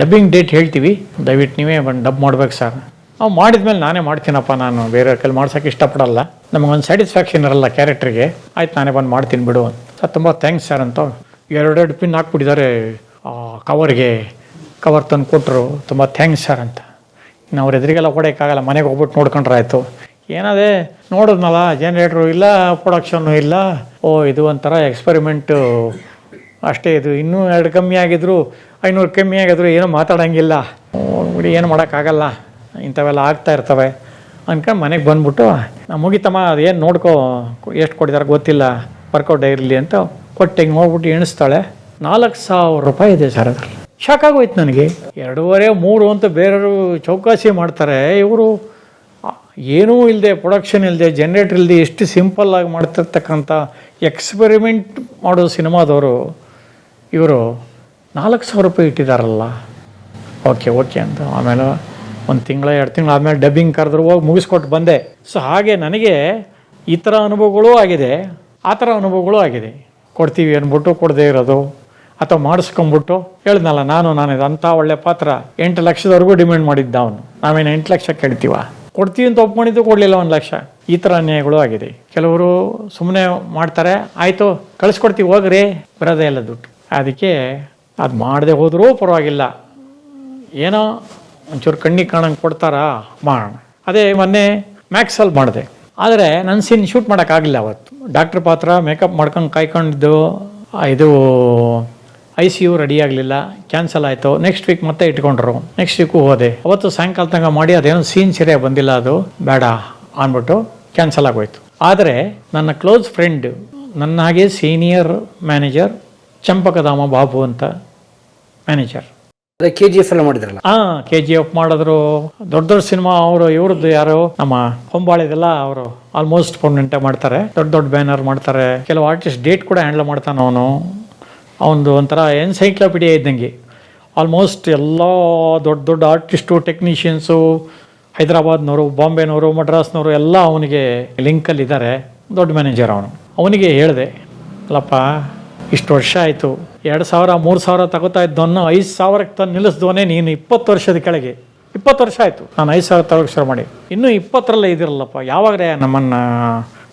B: ಡಬ್ಬಿಂಗ್ ಡೇಟ್ ಹೇಳ್ತೀವಿ, ದಯವಿಟ್ಟು ನೀವೇ ಬಂದು ಡಬ್ ಮಾಡ್ಬೇಕು ಸರ್. ನಾವು ಮಾಡಿದ್ಮೇಲೆ ನಾನೇ ಮಾಡ್ತೀನಪ್ಪ, ನಾನು ಬೇರೆ ಕೈಲಿ ಮಾಡ್ಸೋಕ್ಕೆ ಇಷ್ಟಪಡಲ್ಲ, ನಮಗೊಂದು ಸ್ಯಾಟಿಸ್ಫ್ಯಾಕ್ಷನ್ ಇರಲ್ಲ ಕ್ಯಾರೆಕ್ಟ್ರಿಗೆ. ಆಯ್ತು ನಾನೇ ಬಂದು ಮಾಡ್ತೀನಿ ಬಿಡು ಅಂತ. ಸರ್ ತುಂಬ ಥ್ಯಾಂಕ್ಸ್ ಸರ್ ಅಂತ 2 ಪಿನ್ ಹಾಕ್ಬಿಟ್ಟಿದ್ದಾರೆ ಕವರ್ಗೆ. ಕವರ್ ತಂದು ಕೊಟ್ಟರು, ತುಂಬ ಥ್ಯಾಂಕ್ಸ್ ಸರ್ ಅಂತ. ಇನ್ನು ಅವ್ರ ಎದುರಿಗೆಲ್ಲ ಹೊಡೆಯೋಕ್ಕಾಗಲ್ಲ, ಮನೆಗೆ ಹೋಗ್ಬಿಟ್ಟು ನೋಡ್ಕೊಂಡ್ರೆ ಆಯಿತು. ಏನದೇ ನೋಡಿದ್ನಲ್ಲ, ಜನ್ರೇಟ್ರು ಇಲ್ಲ, ಪ್ರೊಡಕ್ಷನ್ನು ಇಲ್ಲ, ಓ ಇದು ಒಂಥರ ಎಕ್ಸ್ಪೆರಿಮೆಂಟು ಅಷ್ಟೇ. ಇದು ಇನ್ನೂ 2 ಕಮ್ಮಿ ಆಗಿದ್ರು, 500 ಕಮ್ಮಿ ಆಗಿದ್ರು ಏನೂ ಮಾತಾಡೋಂಗಿಲ್ಲ, ಬಿಡಿ ಏನು ಮಾಡೋಕ್ಕಾಗಲ್ಲ, ಇಂಥವೆಲ್ಲ ಆಗ್ತಾ ಇರ್ತವೆ ಅಂದ್ಕೊಂಡು ಮನೆಗೆ ಬಂದ್ಬಿಟ್ಟು, ನಾವು ಮುಗಿತಮ್ಮ ಅದೇನು ನೋಡ್ಕೊ, ಎಷ್ಟು ಕೊಟ್ಟಿದ್ದಾರೆ ಗೊತ್ತಿಲ್ಲ, ವರ್ಕೌಟ್ ಇರಲಿ ಅಂತ ಕೊಟ್ಟು ಹಿಂಗೆ ಹೋಗ್ಬಿಟ್ಟು ಎಣಿಸ್ತಾಳೆ. 4,000 ರೂಪಾಯಿ ಇದೆ ಸರ್ ಅದ್ರಲ್ಲಿ. ಶಾಕ್ ಆಗೋಯ್ತು ನನಗೆ. 2.5, 3 ಅಂತ ಬೇರೆಯವರು ಚೌಕಾಸಿ ಮಾಡ್ತಾರೆ, ಇವರು ಏನೂ ಇಲ್ಲದೆ, ಪ್ರೊಡಕ್ಷನ್ ಇಲ್ಲದೆ, ಜನ್ರೇಟರ್ ಇಲ್ಲದೆ ಎಷ್ಟು ಸಿಂಪಲ್ಲಾಗಿ ಮಾಡ್ತಿರ್ತಕ್ಕಂಥ ಎಕ್ಸ್ಪೆರಿಮೆಂಟ್ ಮಾಡೋ ಸಿನಿಮಾದವರು ಇವರು 4,000 ರೂಪಾಯಿ ಇಟ್ಟಿದ್ದಾರಲ್ಲ. ಓಕೆ ಅಂತ ಆಮೇಲೆ 1 ತಿಂಗಳು 2 ತಿಂಗಳು ಆದಮೇಲೆ ಡಬ್ಬಿಂಗ್ ಕರೆದ್ರು, ಹೋಗಿ ಮುಗಿಸ್ಕೊಟ್ಟು ಬಂದೆ. ಸೊ ಹಾಗೆ ನನಗೆ ಈ ಥರ ಅನುಭವಗಳೂ ಆಗಿದೆ, ಆ ಥರ ಅನುಭವಗಳೂ ಆಗಿದೆ. ಕೊಡ್ತೀವಿ ಅಂದ್ಬಿಟ್ಟು ಕೊಡದೇ ಇರೋದು, ಅಥವಾ ಮಾಡಿಸ್ಕೊಂಬಿಟ್ಟು ಹೇಳ್ದನಲ್ಲ ನಾನು ಇದು ಅಂಥ ಒಳ್ಳೆ ಪಾತ್ರ 8 ಲಕ್ಷದವರೆಗೂ ಡಿಮ್ಯಾಂಡ್ ಮಾಡಿದ್ದ ಅವನು. ನಾವೇನು 8 ಲಕ್ಷ ಕೇಳ್ತೀವ, ಕೊಡ್ತೀವಿ ಅಂತ ಒಪ್ಕೊಂಡಿದ್ದು ಕೊಡಲಿಲ್ಲ 1 ಲಕ್ಷ. ಈ ಥರ ಅನ್ಯಾಯಗಳು ಆಗಿದೆ. ಕೆಲವರು ಸುಮ್ಮನೆ ಮಾಡ್ತಾರೆ, ಆಯಿತು ಕಳಿಸ್ಕೊಡ್ತೀವಿ ಹೋಗ್ರಿ, ಬರೋದೇ ಇಲ್ಲ ದುಡ್ಡು. ಅದಕ್ಕೆ ಅದು ಮಾಡದೆ ಹೋದರೂ ಪರವಾಗಿಲ್ಲ, ಏನೋ ಒಂಚೂರು ಕಣ್ಣಿಗೆ ಕಾಣಂಗೆ ಕೊಡ್ತಾರಾ ಮಾಡೋಣ. ಅದೇ ಮೊನ್ನೆ ಮ್ಯಾಕ್ಸಲ್ಲಿ ಮಾಡಿದೆ, ಆದರೆ ನನ್ನ ಸೀನ್ ಶೂಟ್ ಮಾಡೋಕ್ಕಾಗಲಿಲ್ಲ ಅವತ್ತು. ಡಾಕ್ಟ್ರ್ ಪಾತ್ರ ಮೇಕಪ್ ಮಾಡ್ಕೊಂಡು ಕಾಯ್ಕೊಂಡಿದ್ದು, ಇದು ICU ರೆಡಿ ಆಗಲಿಲ್ಲ, ಕ್ಯಾನ್ಸಲ್ ಆಯಿತು. ನೆಕ್ಸ್ಟ್ ವೀಕ್ ಮತ್ತೆ ಇಟ್ಕೊಂಡ್ರು, ನೆಕ್ಸ್ಟ್ ವೀಕು ಹೋದೆ. ಅವತ್ತು ಸಾಯಂಕಾಲ ತನಕ ಮಾಡಿ ಅದೇನೋ ಸೀನ್ ಸರಿಯಾಗಿ ಬಂದಿಲ್ಲ, ಅದು ಬೇಡ ಅಂದ್ಬಿಟ್ಟು ಕ್ಯಾನ್ಸಲ್ ಆಗೋಯ್ತು. ಆದರೆ ನನ್ನ ಕ್ಲೋಸ್ ಫ್ರೆಂಡ್, ನನ್ನ ಹಾಗೆ ಸೀನಿಯರ್ ಮ್ಯಾನೇಜರ್ ಚಂಪಕಧಾಮ ಬಾಬು ಅಂತ ಮ್ಯಾನೇಜರ್,
C: KGF ಎಲ್ಲ ಮಾಡಿದ್ರಲ್ಲ.
B: KGF ಮಾಡಿದ್ರು, ದೊಡ್ಡ ದೊಡ್ಡ ಸಿನಿಮಾ. ಅವರು ಇವ್ರದ್ದು ಯಾರು ನಮ್ಮ ಹೊಂಬಾಳೆದೆಲ್ಲ ಅವರು ಆಲ್ಮೋಸ್ಟ್ ಪರ್ಮನೆಂಟ್ ಮಾಡ್ತಾರೆ, ದೊಡ್ಡ ಬ್ಯಾನರ್ ಮಾಡ್ತಾರೆ. ಕೆಲವು ಆರ್ಟಿಸ್ಟ್ ಡೇಟ್ ಕೂಡ ಹ್ಯಾಂಡಲ್ ಮಾಡ್ತಾನೆ ಅವನು. ಅವನದು ಒಂಥರ ಎನ್ಸೈಕ್ಲೋಪೀಡಿಯಾ ಇದ್ದಂಗೆ. ಆಲ್ಮೋಸ್ಟ್ ಎಲ್ಲ ದೊಡ್ಡ ಆರ್ಟಿಸ್ಟು, ಟೆಕ್ನಿಷಿಯನ್ಸು, ಹೈದರಾಬಾದ್ನವರು, ಬಾಂಬೆನವರು, ಮಡ್ರಾಸ್ನವರು ಎಲ್ಲ ಅವನಿಗೆ ಲಿಂಕಲ್ಲಿದ್ದಾರೆ. ದೊಡ್ಡ ಮ್ಯಾನೇಜರ್ ಅವನು. ಅವನಿಗೆ ಹೇಳಿದೆ, ಅಲ್ಲಪ್ಪ ಇಷ್ಟು ವರ್ಷ ಆಯಿತು, 2,000 3,000 ತಗೋತಾ ಇದ್ದವನ್ನ 5,000ಕ್ಕೆ ತಂದು ನಿಲ್ಲಿಸಿದವನೇ ನೀನು. 20 ವರ್ಷದ ಕೆಳಗೆ 20 ವರ್ಷ ಆಯಿತು ನಾನು 5,000 ತಗೋಕ್ಕೆ ಶುರು ಮಾಡಿ, ಇನ್ನೂ 20ರಲ್ಲೇ ಇದಿರಲ್ಲಪ್ಪ. ಯಾವಾಗಲೇ ನಮ್ಮನ್ನು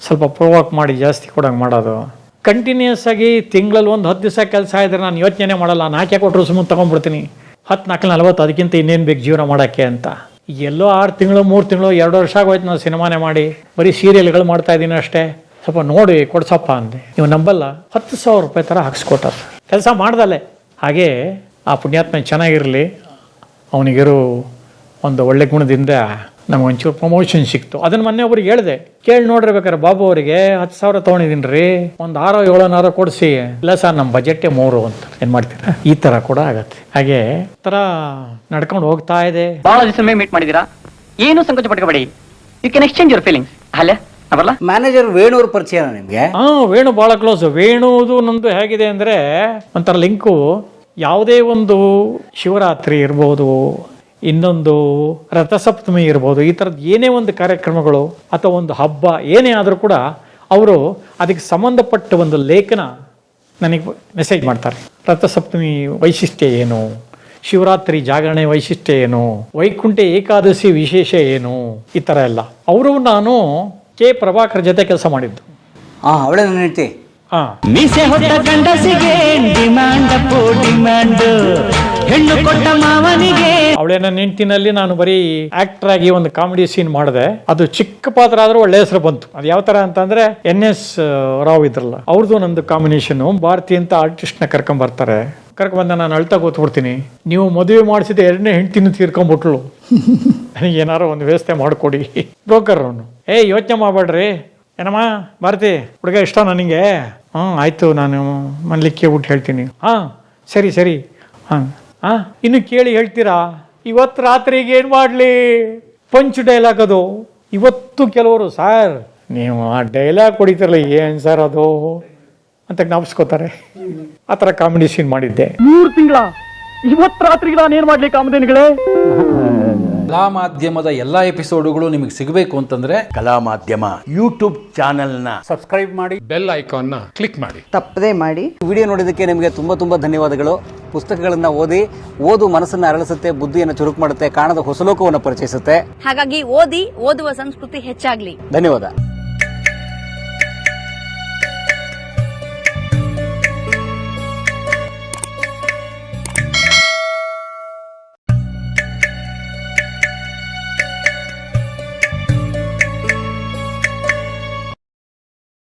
B: ಸ್ವಲ್ಪ ಪ್ರೊವೋಕ್ ಮಾಡಿ ಜಾಸ್ತಿ ಕೊಡೋಂಗೆ ಮಾಡೋದು. ಕಂಟಿನ್ಯೂಸ್ ಆಗಿ ತಿಂಗಳಲ್ಲಿ 10 ದಿವಸ ಕೆಲಸ ಇದ್ರೆ ನಾನು ಯೋಚನೆ ಮಾಡಲ್ಲ, 4 ಕೊಟ್ಟರು ಸುಮ್ಮನೆ ತೊಗೊಂಡ್ಬಿಡ್ತೀನಿ. 10 4 40, ಅದಕ್ಕಿಂತ ಇನ್ನೇನು ಬೇಕು ಜೀವನ ಮಾಡೋಕ್ಕೆ ಅಂತ. ಎಲ್ಲೋ 6 ತಿಂಗಳು 3 ತಿಂಗಳು 2 ವರ್ಷ ಆಗೋಯ್ತು ನಾನು ಸಿನಿಮಾನೇ ಮಾಡಿ, ಬರೀ ಸೀರಿಯಲ್ಗಳು ಮಾಡ್ತಾ ಇದ್ದೀನಿ ಅಷ್ಟೇ. ಸ್ವಲ್ಪ ನೋಡಿ ಕೊಡ್ಸಪ್ಪ ಅಂದೆ. ನೀವು ನಂಬಲ್ಲ, 10,000 ರೂಪಾಯಿ ಥರ ಹಾಕ್ಸ್ಕೊಟ್ಟ ಕೆಲಸ ಮಾಡ್ದಲ್ಲೇ. ಹಾಗೆ ಆ ಪುಣ್ಯಾತ್ಮ ಚೆನ್ನಾಗಿರಲಿ, ಅವನಿಗಿರೋ ಒಂದು ಒಳ್ಳೆ ಗುಣದಿಂದ ನಮಗೊಂಚೂರು ಪ್ರಮೋಷನ್ ಸಿಕ್ತು. ಅದನ್ನು ಮೊನ್ನೆ ಒಬ್ರಿಗೆ ಹೇಳಿದೆ, ಕೇಳಿ ನೋಡಿರ್ಬೇಕಾರೆ ಬಾಬು ಅವರಿಗೆ 10,000 ತೊಗೊಂಡಿದ್ದೀನಿ ರೀ, ಒಂದು 6-7 ಕೊಡಿಸಿ. ಇಲ್ಲ ಸರ್ ನಮ್ಮ ಬಜೆಟ್ಟೇ 3 ಅಂತ. ಏನು ಮಾಡ್ತೀರಾ? ಈ ಥರ ಕೂಡ ಆಗತ್ತೆ. ಹಾಗೆ ಥರ ನಡ್ಕೊಂಡು ಹೋಗ್ತಾ ಇದೆ.
H: ಬಹಳ ದಿವಸ ಮೀಟ್ ಮಾಡಿದ್ದೀರಾ, ಏನು ಸಂಕೋಚ ಪಟ್ಕೋಬೇಡಿ, you can exchange your feelings. ಅಲ್ಲೇ ಅವಲ್ಲ
C: ಮ್ಯಾನೇಜರ್ ವೇಣು ಅವ್ರ ಪರಿಚಯನ ನಿಮಗೆ?
B: ವೇಣು ಭಾಳ ಕ್ಲೋಸ್. ವೇಣುದು ನಂದು ಹೇಗಿದೆ ಅಂದರೆ ಒಂಥರ ಲಿಂಕು. ಯಾವುದೇ ಒಂದು ಶಿವರಾತ್ರಿ ಇರ್ಬೋದು, ಇನ್ನೊಂದು ರಥಸಪ್ತಮಿ ಇರ್ಬೋದು, ಈ ಥರದ್ದು ಏನೇ ಒಂದು ಕಾರ್ಯಕ್ರಮಗಳು ಅಥವಾ ಒಂದು ಹಬ್ಬ ಏನೇ ಆದರೂ ಕೂಡ ಅವರು ಅದಕ್ಕೆ ಸಂಬಂಧಪಟ್ಟ ಒಂದು ಲೇಖನ ನನಗೆ ಮೆಸೇಜ್ ಮಾಡ್ತಾರೆ. ರಥಸಪ್ತಮಿ ವೈಶಿಷ್ಟ್ಯ ಏನು, ಶಿವರಾತ್ರಿ ಜಾಗರಣೆ ವೈಶಿಷ್ಟ್ಯ ಏನು, ವೈಕುಂಠ ಏಕಾದಶಿ ವಿಶೇಷ ಏನು, ಈ ಥರ ಎಲ್ಲ. ಅವರು ನಾನು ಕೆ ಪ್ರಭಾಕರ್ ಜೊತೆ ಕೆಲಸ ಮಾಡಿದ್ದು.
C: ಅವಳೇ ನನ್ನ ಹೆಂಡತಿ.
A: ಮೀಸೆ ಹೊತ್ತ ಗಂಡಸಿಗೆ ಡಿಮ್ಯಾಂಡ್ ಹೆಣ್ಣು ಕೊಟ್ಟ ಮಾವನಿಗೆ.
B: ಅವಳೇ ನನ್ನ ಹೆಂಡತಿನಲ್ಲಿ ನಾನು ಬರೀ ಆಕ್ಟರ್ ಆಗಿ ಒಂದು ಕಾಮಿಡಿ ಸೀನ್ ಮಾಡಿದೆ. ಅದು ಚಿಕ್ಕ ಪಾತ್ರ ಆದ್ರೂ ಒಳ್ಳೆ ಹೆಸರು ಬಂತು. ಅದು ಯಾವ ತರ ಅಂತಂದ್ರೆ NS ರಾವ್ ಇದ್ರಲ್ಲ, ಅವ್ರದ್ದು ನಂದು ಕಾಂಬಿನೇಷನ್. ಭಾರತಿ ಅಂತ ಆರ್ಟಿಸ್ಟ್ ನ ಕರ್ಕೊಂಡ್ ಬರ್ತಾರೆ. ಕರ್ಕೊಂಡ್ಬಂದ ನಾನು ಅಳ್ತಾ ಕೂತ್ಬಿಡ್ತೀನಿ, ನೀವು ಮದುವೆ ಮಾಡಿಸಿದ 2ನೇ ಹೆಂಡತಿನ ತೀರ್ಕೊಂಡ್ಬಿಟ್ಲು, ನನಗೆ ಏನಾರು ಒಂದು ವ್ಯವಸ್ಥೆ ಮಾಡಿಕೊಡಿ. ಬ್ರೋಕರ್ ಅವನು, ಯೋಚನೆ ಮಾಡಬೇಡ್ರಿ, ಏನಮ್ಮ ಭಾರತಿ ಹುಡುಗ ಇಷ್ಟ ನನಗೆ, ಆಯಿತು ನಾನು ಮನ್ಲಿಕ್ಕೆ ಬಿಟ್ಟು ಹೇಳ್ತೀನಿ. ಸರಿ ಇನ್ನು ಕೇಳಿ ಹೇಳ್ತೀರಾ? ಇವತ್ತು ರಾತ್ರಿಗೆ ಏನು ಮಾಡಲಿ? ಪಂಚ್ ಡೈಲಾಗ್ ಅದು. ಇವತ್ತು ಕೆಲವರು, ಸರ್ ನೀವು ಆ ಡೈಲಾಗ್ ಹೊಡಿತಿರಲ್ಲ, ಏನು ಸರ್ ಅದು ಅಂತ ಜ್ಞಾಪಿಸ್ಕೋತಾರೆ. ಆ ಥರ ಕಾಮಿಡಿ ಸೀನ್ ಮಾಡಿದ್ದೆ.
A: 3 ತಿಂಗಳ ಇವತ್ತು ರಾತ್ರಿಗೆ ನಾನು ಏನು ಮಾಡ್ಲಿ ಕಾಮಧೇನಿಗಳೇ?
I: ಕಲಾ ಮಾಧ್ಯಮದ ಎಲ್ಲಾ ಎಪಿಸೋಡುಗಳು ನಿಮಗೆ ಸಿಗಬೇಕು ಅಂತಂದ್ರೆ
C: ಕಲಾ ಮಾಧ್ಯಮ ಯೂಟ್ಯೂಬ್ ಚಾನೆಲ್ನ
B: ಸಬ್ಸ್ಕ್ರೈಬ್ ಮಾಡಿ,
G: ಬೆಲ್ ಐಕಾನ್ನ ಕ್ಲಿಕ್ ಮಾಡಿ.
J: ತಪ್ಪದೇ ಮಾಡಿ.
C: ವಿಡಿಯೋ ನೋಡಿದ್ದಕ್ಕೆ ನಿಮಗೆ ತುಂಬಾ ಧನ್ಯವಾದಗಳು. ಪುಸ್ತಕಗಳನ್ನ ಓದು ಮನಸ್ಸನ್ನ ಅರಳಿಸುತ್ತೆ, ಬುದ್ಧಿಯನ್ನು ಚುರುಕು ಮಾಡುತ್ತೆ, ಕಾಣದ ಹೊಸ ಲೋಕವನ್ನು ಪರಿಚಯಿಸುತ್ತೆ.
E: ಹಾಗಾಗಿ ಓದುವ ಸಂಸ್ಕೃತಿ ಹೆಚ್ಚಾಗ್ಲಿ.
C: ಧನ್ಯವಾದ.